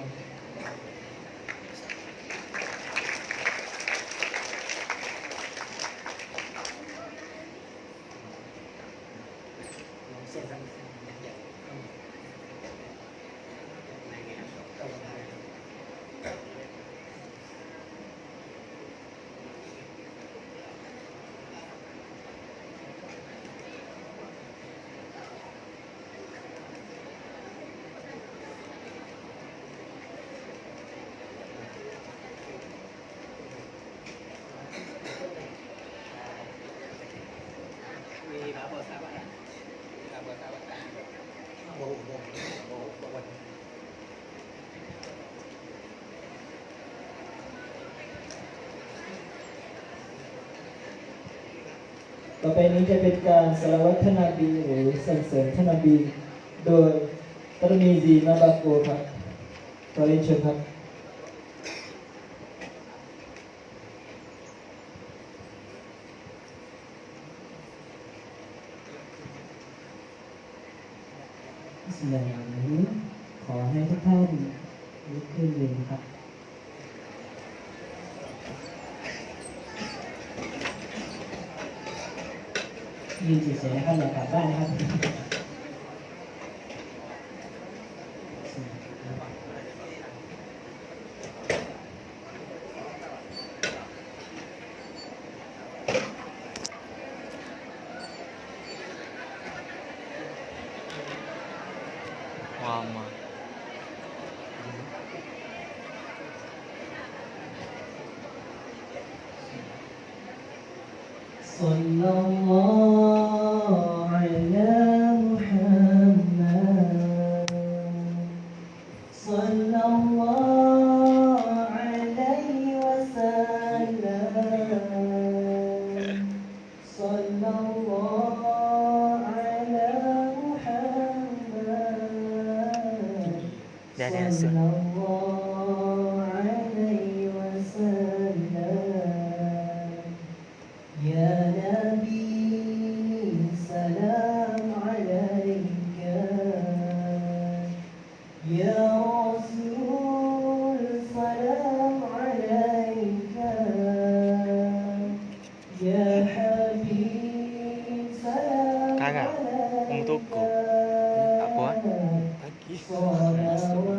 [SPEAKER 3] ต่อไปนี้จะเป็นการสละวัตท่านนบีหรือสรรเสริญท่านนบีโดยตรมีซีมาบาโกครับขอเรียนเชิญครับบิสมิลลาฮิรเราะห์มานิรเราะฮีมขอให้ทุกท่านลุกขึ้นยืนครับยืนเฉยๆนะครับอย่ากลับบ้านนะครับ
[SPEAKER 6] ความมา
[SPEAKER 3] ศ็อลลัลลอฮุอะลามุฮัมมัดศ็อลลัลลอฮุอะลัยฮิวะซัลลัมศ็อลลัลลอฮุอะลามุฮัมมัดศ็อลลัลลอฮุอะลัยฮิวะซัลลัมيا نبي سلام عليك يا رسول سلام عليك يا حبيب سلام
[SPEAKER 6] Kakak,
[SPEAKER 3] عليك
[SPEAKER 6] untuk
[SPEAKER 3] صلوات